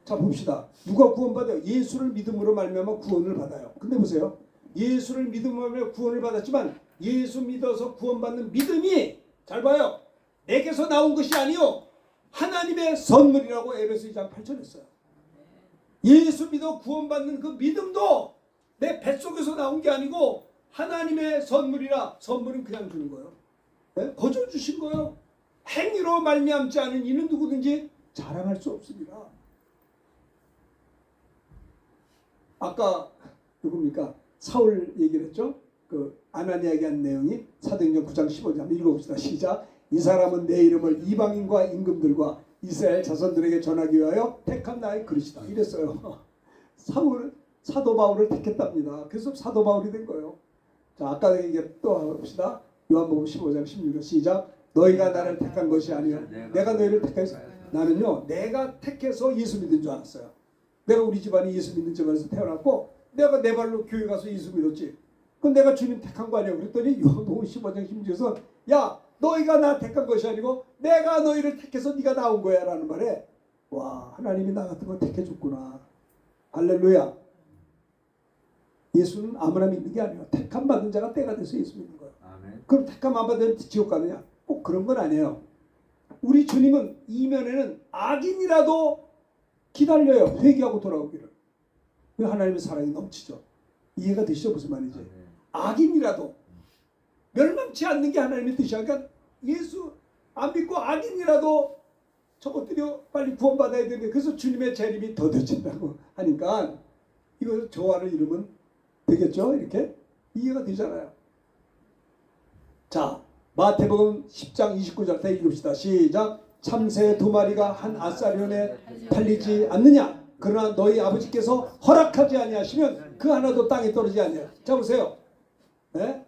자 봅시다. 누가 구원받아요? 예수를 믿음으로 말미암아 구원을 받아요. 근데 보세요. 예수를 믿음으로 말미암아 구원을 받았지만 예수 믿어서 구원받는 믿음이 잘 봐요. 내게서 나온 것이 아니요 하나님의 선물이라고 에베소 2장 8절 했어요. 예수 믿어 구원받는 그 믿음도 내 뱃속에서 나온 게 아니고 하나님의 선물이라. 선물은 그냥 주는 거예요. 네? 거저 주신 거예요. 행위로 말미암지 않은 이는 누구든지 자랑할 수 없습니다. 아까 누굽니까? 사울 얘기를 했죠. 그 아나니아에게 한 내용이 사도행전 9장 15절 한번 읽어봅시다. 시작. 이 사람은 내 이름을 이방인과 임금들과 이스라엘 자손들에게 전하기 위하여 택한 나의 그릇이다. 이랬어요. 사도 바울을 택했답니다. 그래서 사도 바울이 된 거예요. 자, 아까 얘기 또 봅시다. 요한복음 15장 16절 시작. 너희가 나를 택한 것이 아니요 내가 너희를 택했어. 나는요 내가 택해서 예수 믿은 줄 알았어요. 내가 우리 집안이 예수 믿는 집안에서 태어났고 내가 내 발로 교회 가서 예수 믿었지. 그럼 내가 주님 택한 거 아니야. 그랬더니 요한복음 15장 16절에서 야 너희가 나 택한 것이 아니고 내가 너희를 택해서 네가 나온 거야 라는 말에 와 하나님이 나 같은 거 택해줬구나. 할렐루야. 예수는 아무나 믿는 게 아니에요. 택함 받은 자가 때가 돼서 예수 믿는 거예요. 아멘. 그럼 택함 안 받으면 지옥 가느냐? 꼭 그런 건 아니에요. 우리 주님은 이면에는 악인이라도 기다려요. 회개하고 돌아오기를. 하나님의 사랑이 넘치죠. 이해가 되시죠? 무슨 말인지. 악인이라도 멸망치 않는 게 하나님의 뜻이야. 그러니까 예수 안 믿고 악인이라도 저것들이 빨리 구원받아야 되는데 그래서 주님의 재림이 더뎌진다고 하니까 이걸 좋아하는 이름은 되겠죠? 이렇게 이해가 되잖아요. 자 마태복음 10장 29절 다 읽읍시다. 시작. 참새 2마리가 한 아사리온에 팔리지 않느냐? 그러나 너희 아버지께서 허락하지 아니하시면 그 하나도 땅에 떨어지지 않냐. 자 보세요. 네?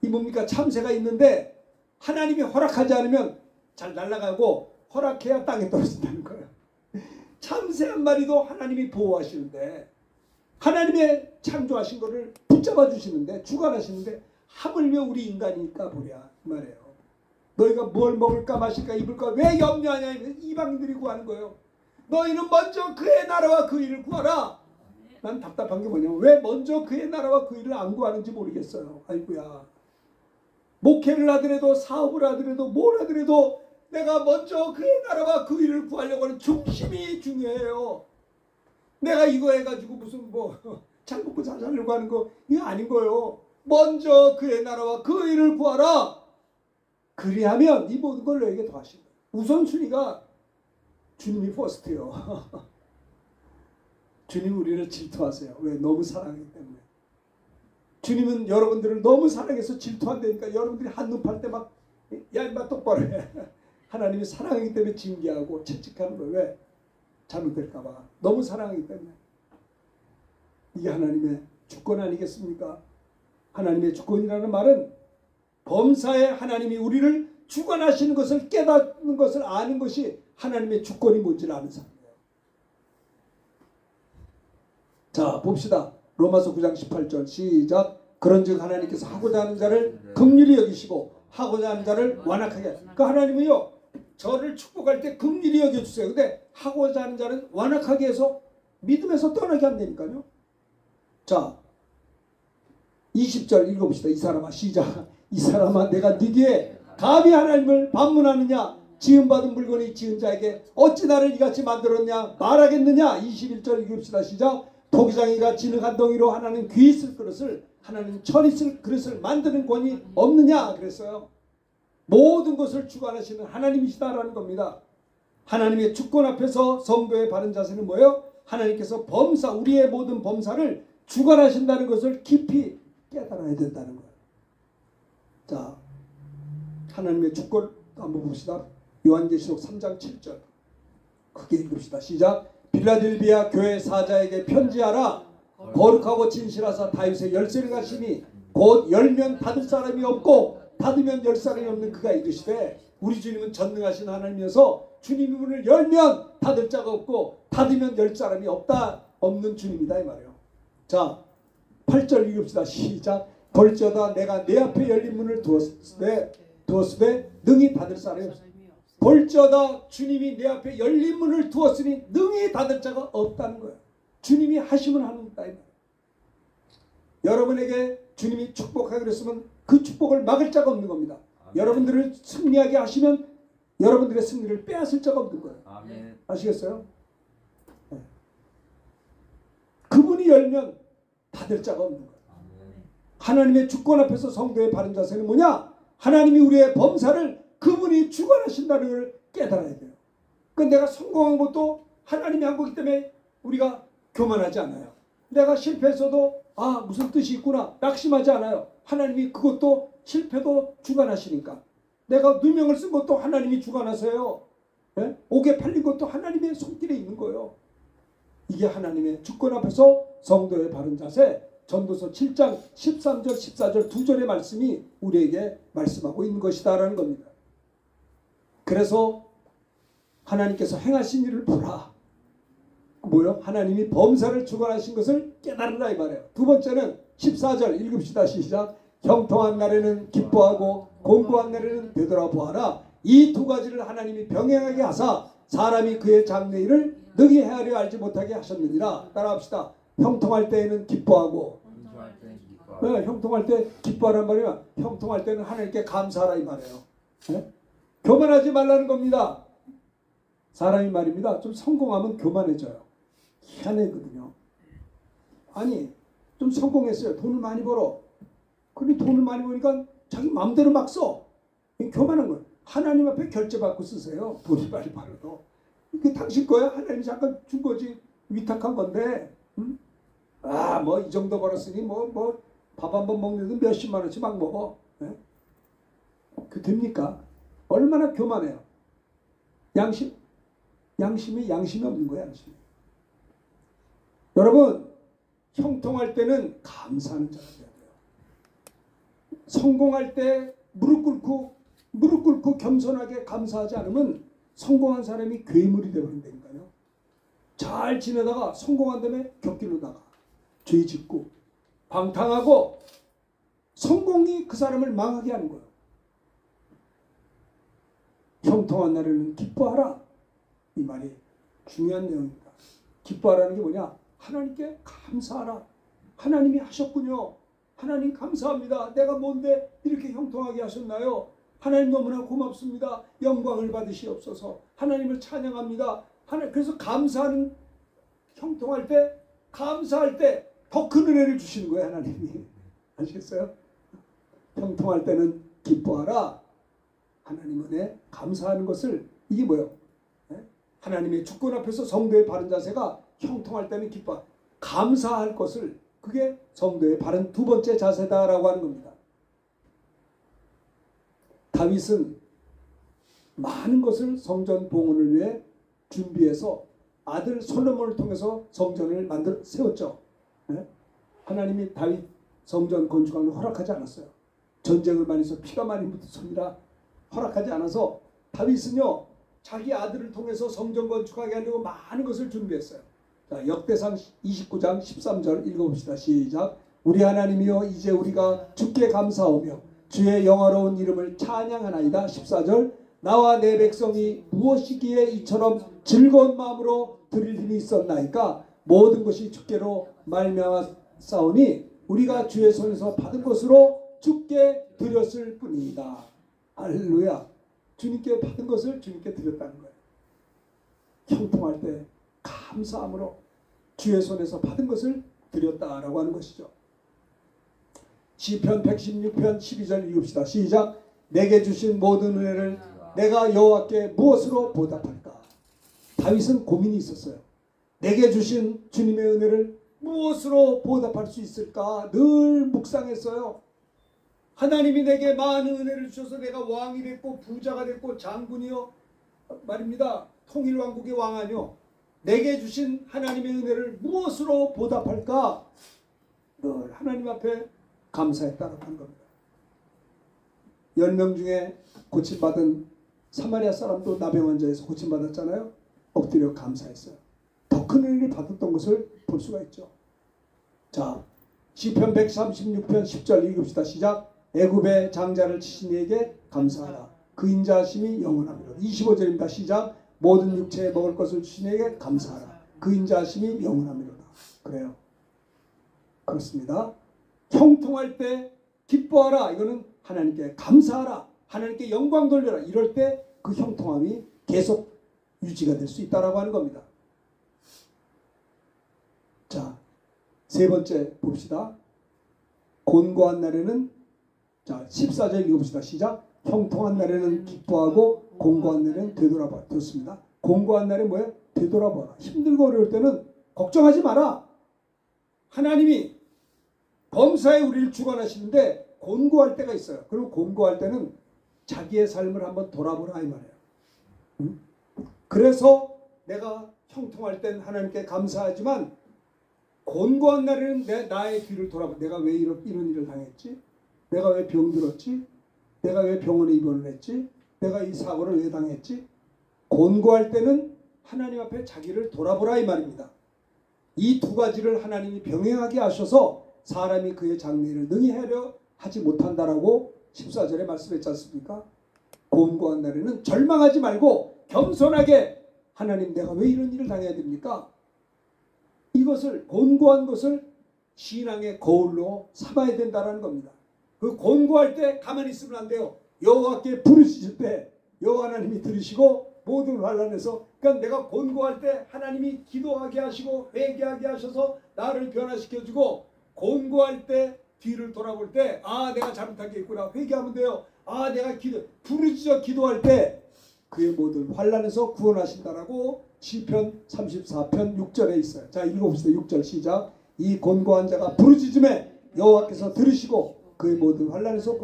이 뭡니까? 참새가 있는데 하나님이 허락하지 않으면 잘 날아가고 허락해야 땅에 떨어진다는 거예요. 참새 한 마리도 하나님이 보호하시는데 하나님의 창조하신 거를 붙잡아 주시는데 주관하시는데 하물며 우리 인간이니까 보랴 이 말이에요. 너희가 뭘 먹을까 마실까 입을까 왜 염려하냐. 이방인들이 구하는 거예요. 너희는 먼저 그의 나라와 그 일을 구하라. 난 답답한 게 뭐냐면 왜 먼저 그의 나라와 그 일을 안 구하는지 모르겠어요. 아이고야. 목회를 하더라도 사업을 하더라도 뭘 하더라도 내가 먼저 그의 나라와 그 일을 구하려고 하는 중심이 중요해요. 내가 이거 해가지고 무슨 잘 먹고 잘 살려고 하는 거 이거 아닌 거예요. 먼저 그의 나라와 그 일을 구하라. 그리하면 이 모든 걸 너에게 더하신다. 우선순위가 주님이 퍼스트예요. 주님 우리를 질투하세요. 왜? 너무 사랑하기 때문에. 주님은 여러분들을 너무 사랑해서 질투한다니까 여러분들이 한눈 팔 때 막 야 인마 똑바로 해. 하나님이 사랑하기 때문에 징계하고 채찍하는 거예요. 왜? 잘못될까 봐. 너무 사랑하기 때문에. 이게 하나님의 주권 아니겠습니까? 하나님의 주권이라는 말은 범사에 하나님이 우리를 주관하시는 것을 깨닫는 것을 아는 것이 하나님의 주권이 뭔지를 아는 사람이에요. 자 봅시다. 로마서 9장 18절 시작. 그런즉 하나님께서 하고자 하는 자를 긍휼히 여기시고 하고자 하는 자를 완악하게 하시고 그 하나님은요 저를 축복할 때 긍휼히 여겨주세요. 근데 하고자 하는 자는 완악하게 해서 믿음에서 떠나게 한다니까요. 자, 20절 읽어봅시다. 이 사람아, 시작. 이 사람아, 내가 네게 감히 하나님을 반문하느냐? 지음받은 물건이 지은 자에게 어찌 나를 이같이 만들었냐 말하겠느냐. 21절 읽읍시다. 시작. 토기장이가 지는 한 덩이로 하나는 귀 있을 그릇을, 하나는 철 있을 그릇을 만드는 권이 없느냐 그랬어요. 모든 것을 주관하시는 하나님이시다라는 겁니다. 하나님의 주권 앞에서 성도의 바른 자세는 뭐예요? 하나님께서 범사, 우리의 모든 범사를 주관하신다는 것을 깊이 깨달아야 된다는 거예요. 자, 하나님의 주권 한번 봅시다. 요한계시록 3장 7절 크게 읽읍시다. 시작. 빌라델비아 교회 사자에게 편지하라. 거룩하고 진실하사 다윗의 열쇠를 가시니 곧 열면 닫을 사람이 없고 닫으면 열 사람이 없는 그가 이르시되, 우리 주님은 전능하신 하나님이어서 주님이 문을 열면 닫을 자가 없고 닫으면 열 사람이 없는 주님이다 이 말이에요. 자, 8절 읽읍시다. 시작. 볼지어다 내가 내 앞에 열린 문을 두었으되 능히 닫을 사람이 없어. 볼지어다 주님이 내 앞에 열린 문을 두었으니 능히 닫을 자가 없다는 거예요. 주님이 하시면 합니다. 여러분에게 주님이 축복하기로 했으면 그 축복을 막을 자가 없는 겁니다. 아멘. 여러분들을 승리하게 하시면 여러분들의 승리를 빼앗을 자가 없는 거예요. 아멘. 아시겠어요? 네. 그분이 열면 닫을 자가 없는 거예요. 아멘. 하나님의 주권 앞에서 성도의 바른 자세는 뭐냐? 하나님이 우리의 범사를 그분이 주관하신다는 걸 깨달아야 돼요. 그러니까 내가 성공한 것도 하나님이 한 거기 때문에 우리가 교만하지 않아요. 내가 실패했어도 무슨 뜻이 있구나 낙심하지 않아요. 하나님이 그것도 실패도 주관하시니까. 내가 누명을 쓴 것도 하나님이 주관하세요. 네? 옥에 팔린 것도 하나님의 손길에 있는 거예요. 이게 하나님의 주권 앞에서 성도의 바른 자세. 전도서 7장 13절 14절 두 절의 말씀이 우리에게 말씀하고 있는 것이다라는 겁니다. 그래서 하나님께서 행하신 일을 보라. 뭐요? 하나님이 범사를 주관하신 것을 깨달으라 이 말이에요. 두 번째는 14절 읽읍시다. 시작. 형통한 날에는 기뻐하고 공고한 날에는 되돌아보아라. 이 두 가지를 하나님이 병행하게 하사 사람이 그의 장래일을 능히 헤아려 알지 못하게 하셨느니라. 따라합시다. 형통할 때에는 기뻐하고, 네, 형통할 때 기뻐하란 말이야. 형통할 때는 하나님께 감사하라 이 말이에요. 네? 교만하지 말라는 겁니다. 사람이 말입니다. 좀 성공하면 교만해져요. 희한하거든요. 아니 좀 성공했어요. 돈을 많이 벌어. 그런데 돈을 많이 버니까 자기 마음대로 막 써. 교만한 거예요. 하나님 앞에 결제받고 쓰세요. 돈이 많이 벌어도. 이게 당신 거야? 하나님이 잠깐 준 거지. 위탁한 건데. 응? 뭐 이 정도 벌었으니 밥 한 번 먹는데도 몇십만 원씩 막 먹어. 네? 그 됩니까? 얼마나 교만해요. 양심이 없는 거야. 양심이. 여러분 형통할 때는 감사하는 자가 돼야 돼요. 성공할 때 무릎 꿇고 겸손하게 감사하지 않으면 성공한 사람이 괴물이 되어버린다니까요. 잘 지내다가 성공한 다음에 곁길로 나가. 죄 짓고 방탕하고 성공이 그 사람을 망하게 하는 거예요. 형통한 날에는 기뻐하라. 이 말이 중요한 내용입니다. 기뻐하라는 게 뭐냐? 하나님께 감사하라. 하나님이 하셨군요. 하나님 감사합니다. 내가 뭔데 이렇게 형통하게 하셨나요? 하나님 너무나 고맙습니다. 영광을 받으시옵소서. 하나님을 찬양합니다. 그래서 감사하는, 형통할 때 감사할 때 더 큰 은혜를 주시는 거예요. 하나님이. 아시겠어요? 형통할 때는 기뻐하라. 하나님 은혜 감사하는 것을, 이게 뭐예요? 하나님의 주권 앞에서 성도의 바른 자세가 형통할 때는 기뻐, 감사할 것을, 그게 성도의 바른 두 번째 자세다라고 하는 겁니다. 다윗은 많은 것을 성전 봉헌을 위해 준비해서 아들 솔로몬을 통해서 성전을 세웠죠. 하나님이 다윗 성전 건축하는 걸 허락하지 않았어요. 전쟁을 많이 해서 피가 많이 묻었습니다. 허락하지 않아서 다윗은요 자기 아들을 통해서 성전 건축하게 하려고 많은 것을 준비했어요. 자, 역대상 29장 13절 읽어봅시다. 시작. 우리 하나님이여 이제 우리가 주께 감사하며 주의 영화로운 이름을 찬양하나이다. 14절. 나와 내 백성이 무엇이기에 이처럼 즐거운 마음으로 드릴 힘이 있었나이까. 모든 것이 주께로 말미암았사오니 우리가 주의 손에서 받은 것으로 주께 드렸을 뿐이다. 할렐루야. 주님께 받은 것을 주님께 드렸다는 거예요. 형통할 때 감사함으로 주의 손에서 받은 것을 드렸다라고 하는 것이죠. 시편 116편 12절 읽읍시다. 시작. 내게 주신 모든 은혜를 내가 여호와께 무엇으로 보답할까. 다윗은 고민이 있었어요. 내게 주신 주님의 은혜를 무엇으로 보답할 수 있을까 늘 묵상했어요. 하나님이 내게 많은 은혜를 주셔서 내가 왕이 됐고 부자가 됐고 장군이요 말입니다. 통일왕국의 왕아니요. 내게 주신 하나님의 은혜를 무엇으로 보답할까. 늘 하나님 앞에 감사했다는 겁니다. 10명 중에 고침받은 사마리아 사람도 나병 환자에서 고침받았잖아요. 엎드려 감사했어요. 더 큰 은혜를 받았던 것을 볼 수가 있죠. 자, 시편 136편 10절 읽읍시다. 시작. 애굽의 장자를 치신 이에게 감사하라. 그 인자하심이 영원하리로다. 25절입니다. 시작. 모든 육체에 먹을 것을 주신 이에게 감사하라. 그 인자하심이 영원하리로다. 그래요. 그렇습니다. 형통할 때 기뻐하라. 이거는 하나님께 감사하라. 하나님께 영광 돌려라. 이럴 때 그 형통함이 계속 유지가 될 수 있다라고 하는 겁니다. 자, 세 번째 봅시다. 곤고한 날에는, 자 14절 읽어봅시다. 시작. 형통한 날에는 기뻐하고 곤고한 날에는 되돌아봐. 좋습니다. 곤고한 날에 뭐예요? 되돌아봐라. 힘들고 어려울 때는 걱정하지 마라. 하나님이 범사에 우리를 주관하시는데 곤고할 때가 있어요. 그리고 곤고할 때는 자기의 삶을 한번 돌아보라 이 말이에요. 응? 그래서 내가 형통할 땐 하나님께 감사하지만 곤고한 날에는 나의 뒤를 돌아봐. 내가 왜 이런 일을 당했지? 내가 왜 병들었지? 내가 왜 병원에 입원을 했지? 내가 이 사고를 왜 당했지? 곤고할 때는 하나님 앞에 자기를 돌아보라 이 말입니다. 이 두 가지를 하나님이 병행하게 하셔서 사람이 그의 장래를 능히 하려 하지 못한다라고 14절에 말씀했지 않습니까? 곤고한 날에는 절망하지 말고 겸손하게 하나님 내가 왜 이런 일을 당해야 됩니까? 이것을 곤고한 것을 신앙의 거울로 삼아야 된다는 겁니다. 그 곤고할 때 가만히 있으면 안 돼요. 여호와께 부르실 때 여호와 하나님이 들으시고 모든 환난에서, 그러니까 내가 곤고할 때 하나님이 기도하게 하시고 회개하게 하셔서 나를 변화시켜주고, 곤고할 때 뒤를 돌아볼 때 아 내가 잘못한 게 있구나 회개하면 돼요. 아 내가 부르짖어 기도할 때 그의 모든 환난에서 구원하신다라고 시편 34편 6절에 있어요. 자 읽어봅시다. 6절 시작. 이 곤고한 자가 부르짖음에 여호와께서 들으시고 그의 모든 환난에서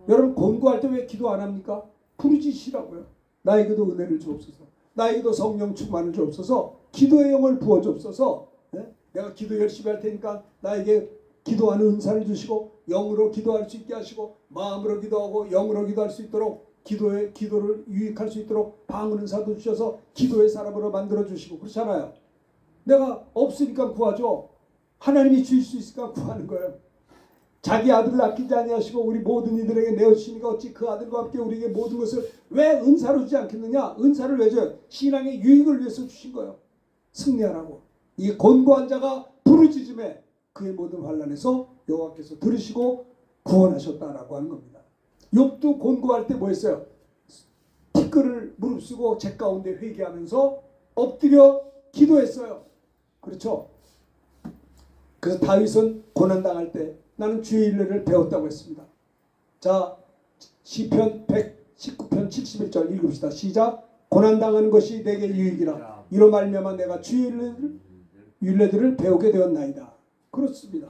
여러분 곤고할 때 왜 기도 안 합니까? 부르짖으시라고요. 나에게도 은혜를 주옵소서. 나에게도 성령 충만을 주옵소서. 기도의 영을 부어주옵소서. 네? 내가 기도 열심히 할 테니까 나에게 기도하는 은사를 주시고 영으로 기도할 수 있게 하시고 마음으로 기도하고 영으로 기도할 수 있도록 기도를 유익할 수 있도록 방언 은사도 주셔서 기도의 사람으로 만들어 주시고 그렇잖아요. 내가 없으니까 구하죠. 하나님이 주실 수 있으니까 구하는 거예요. 자기 아들을 아끼지 아니하시고 우리 모든 이들에게 내어주시니까 어찌 그 아들과 함께 우리에게 모든 것을 왜 은사로 주지 않겠느냐. 은사를 왜 줘요? 신앙의 유익을 위해서 주신 거예요. 승리하라고. 이 곤고한 자가 부르짖음에 그의 모든 환난에서 여호와께서 들으시고 구원하셨다라고 하는 겁니다. 욥도 곤고할 때 뭐 했어요? 티끌을 무릅쓰고 제 가운데 회개하면서 엎드려 기도했어요. 그렇죠? 그래서 다윗은 고난당할 때 나는 주의 일례를 배웠다고 했습니다. 자 시편 119편 71절 읽읍시다. 시작. 고난당하는 것이 내게 유익이라. 이로 말미암아 내가 주의 율례들을 배우게 되었나이다. 그렇습니다.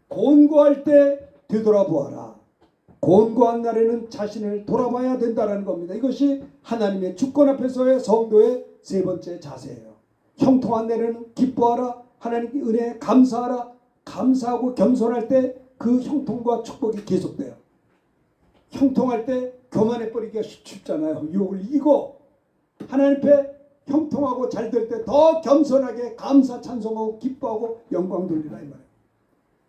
곤고할 때 되돌아보아라. 곤고한 날에는 자신을 돌아봐야 된다는 겁니다. 이것이 하나님의 주권 앞에서의 성도의 세 번째 자세예요. 형통한 날에는 기뻐하라. 하나님께 은혜에 감사하라. 감사하고 겸손할 때 그 형통과 축복이 계속돼요. 형통할 때 교만해버리기가 쉽잖아요. 유혹을 이기고 하나님 앞에 형통하고 잘 될 때 더 겸손하게 감사 찬송하고 기뻐하고 영광 돌리라 이 말이에요.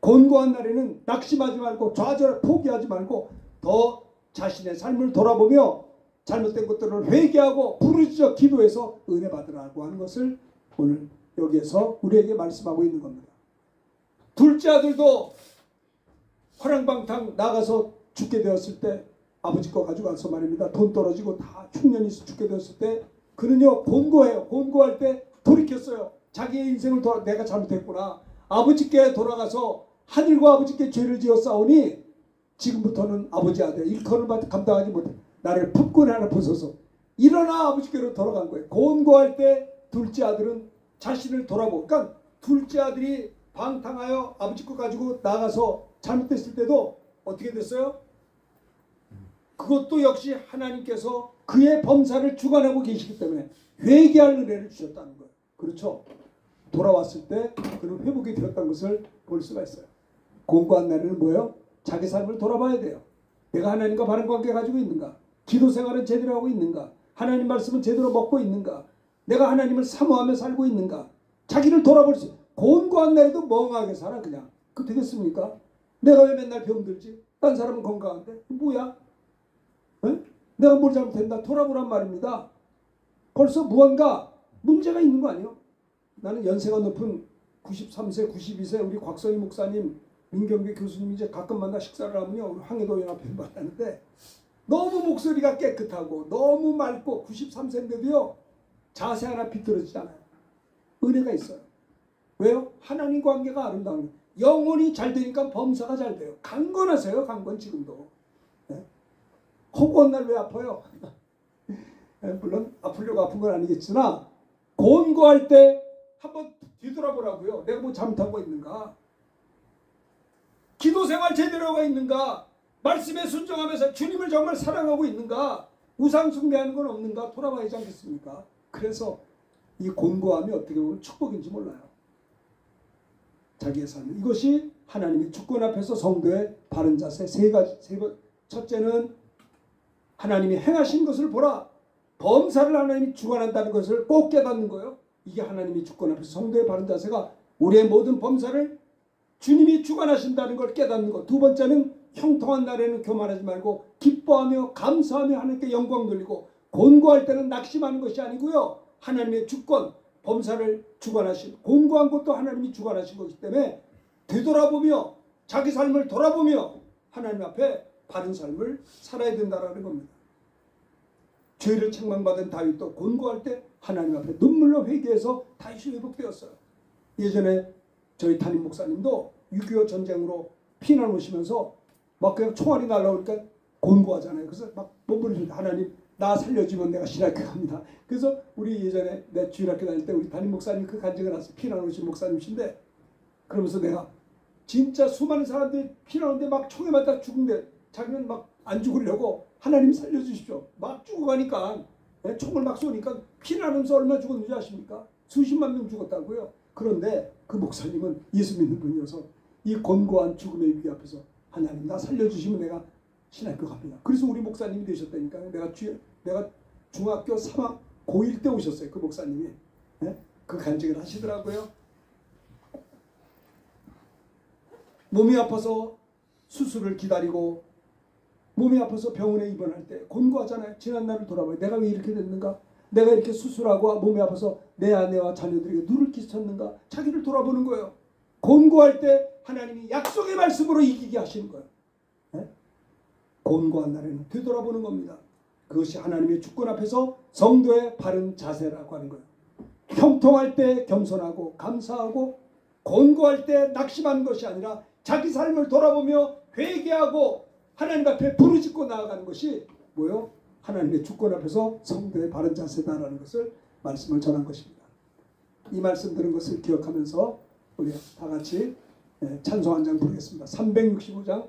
곤고한 날에는 낙심하지 말고 좌절 포기하지 말고 더 자신의 삶을 돌아보며 잘못된 것들을 회개하고 부르짖어 기도해서 은혜 받으라고 하는 것을 오늘 여기에서 우리에게 말씀하고 있는 겁니다. 둘째 아들도 화랑방탕 나가서 죽게 되었을 때 아버지 거 가져가서 말입니다. 돈 떨어지고 다 흉년이 죽게 되었을 때 그는요 곤고해요. 곤고할 때 돌이켰어요. 자기의 인생을 내가 잘못했구나. 아버지께 돌아가서 하늘과 아버지께 죄를 지어 싸우니 지금부터는 아버지 아들 일컬을 감당하지 못해 나를 품꾼 하나 벗어서 일어나 아버지께로 돌아간 거예요. 곤고할 때 둘째 아들은 자신을 돌아보고 그러니까 둘째 아들이 방탕하여 아버지 거 가지고 나가서 잘못됐을 때도 어떻게 됐어요? 그것도 역시 하나님께서 그의 범사를 주관하고 계시기 때문에 회개할 은혜를 주셨다는 거예요. 그렇죠? 돌아왔을 때 그는 회복이 되었다는 것을 볼 수가 있어요. 곤고한 날에는 뭐예요? 자기 삶을 돌아봐야 돼요. 내가 하나님과 바른 관계 가지고 있는가? 기도 생활은 제대로 하고 있는가? 하나님 말씀은 제대로 먹고 있는가? 내가 하나님을 사모하며 살고 있는가? 자기를 돌아볼 수 곤고한 날에도 멍하게 살아 그냥. 그 되겠습니까? 내가 왜 맨날 병들지? 딴 사람은 건강한데? 뭐야? 에? 내가 뭘 잘못했나? 돌아보란 말입니다. 벌써 무언가 문제가 있는 거 아니에요? 나는 연세가 높은 93세, 92세 우리 곽선희 목사님, 민경규 교수님 이제 가끔 만나 식사를 하면요. 우리 황해도 연합회 만나는데 너무 목소리가 깨끗하고 너무 맑고 93세인데도요. 자세 하나 비뚤어지지 않아요. 은혜가 있어요. 왜요? 하나님 관계가 아름다운 거예요. 영혼이 잘 되니까 범사가 잘 돼요. 강건하세요. 강건 지금도. 네? 허구한 날 왜 아파요? 물론 아프려고 아픈 건 아니겠으나 곤고할 때 한번 뒤돌아보라고요. 내가 뭐 잘못하고 있는가? 기도 생활 제대로 하고 있는가? 말씀에 순종하면서 주님을 정말 사랑하고 있는가? 우상 숭배하는 건 없는가? 돌아봐야지 않겠습니까? 그래서 이 곤고함이 어떻게 보면 축복인지 몰라요. 자기의 삶. 이것이 하나님이 주권 앞에서 성도의 바른 자세 세 가지. 첫째는 하나님이 행하신 것을 보라. 범사를 하나님이 주관한다는 것을 꼭 깨닫는 거예요. 이게 하나님이 주권 앞에서 성도의 바른 자세가 우리의 모든 범사를 주님이 주관하신다는 걸 깨닫는 것. 두 번째는 형통한 날에는 교만하지 말고 기뻐하며 감사하며 하나님께 영광 돌리고 곤고할 때는 낙심하는 것이 아니고요. 하나님의 주권, 범사를 주관하신 곤고한 것도 하나님이 주관하신 것이기 때문에 되돌아보며 자기 삶을 돌아보며 하나님 앞에 바른 삶을 살아야 된다는 겁니다. 죄를 책망받은 다윗도 곤고할 때 하나님 앞에 눈물로 회개해서 다시 회복되었어요. 예전에 저희 담임 목사님도 6.25 전쟁으로 피난 오시면서 막 그냥 총알이 날라오니까 곤고하잖아요. 그래서 막 몸부림치면서 하나님 나 살려주면 내가 신학교 갑니다. 그래서 우리 예전에 내 주일학교 다닐 때 우리 담임 목사님 그 간증을 하세요. 피난 오신 목사님이신데 그러면서 내가 진짜 수많은 사람들이 피난 오는데 막 총에 맞다 죽은데 자기는 막 안 죽으려고 하나님 살려주십시오. 막 죽어가니까 총을 막 쏘니까 피난하면서 얼마나 죽었는지 아십니까? 수십만 명 죽었다고요. 그런데 그 목사님은 예수 믿는 분이어서 이 곤고한 죽음의 위기 앞에서 하나님 나 살려주시면 내가 신학교 갑니다. 그래서 우리 목사님이 되셨다니까. 내가 중학교 3학 고1 때 오셨어요. 그 목사님이. 그 간증을 하시더라고요. 몸이 아파서 수술을 기다리고 몸이 아파서 병원에 입원할 때 곤고하잖아요. 지난 날을 돌아봐요. 내가 왜 이렇게 됐는가? 내가 이렇게 수술하고 몸이 아파서 내 아내와 자녀들에게 누를 끼쳤는가? 자기를 돌아보는 거예요. 곤고할 때 하나님이 약속의 말씀으로 이기게 하시는 거예요. 곤고한 날에는 되돌아보는 겁니다. 그것이 하나님의 주권 앞에서 성도의 바른 자세라고 하는 거예요. 형통할 때 겸손하고 감사하고 곤고할 때 낙심하는 것이 아니라 자기 삶을 돌아보며 회개하고 하나님 앞에 부르짖고 나아가는 것이 뭐요? 하나님의 주권 앞에서 성도의 바른 자세다라는 것을 말씀을 전한 것입니다. 이 말씀 들은 것을 기억하면서 우리 다 같이 찬송 한 장 부르겠습니다. 365장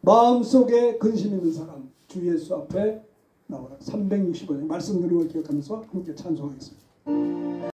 마음속에 근심 있는 사람 주 예수 앞에 나오라. 365장 말씀 들은 걸 기억하면서 함께 찬송하겠습니다.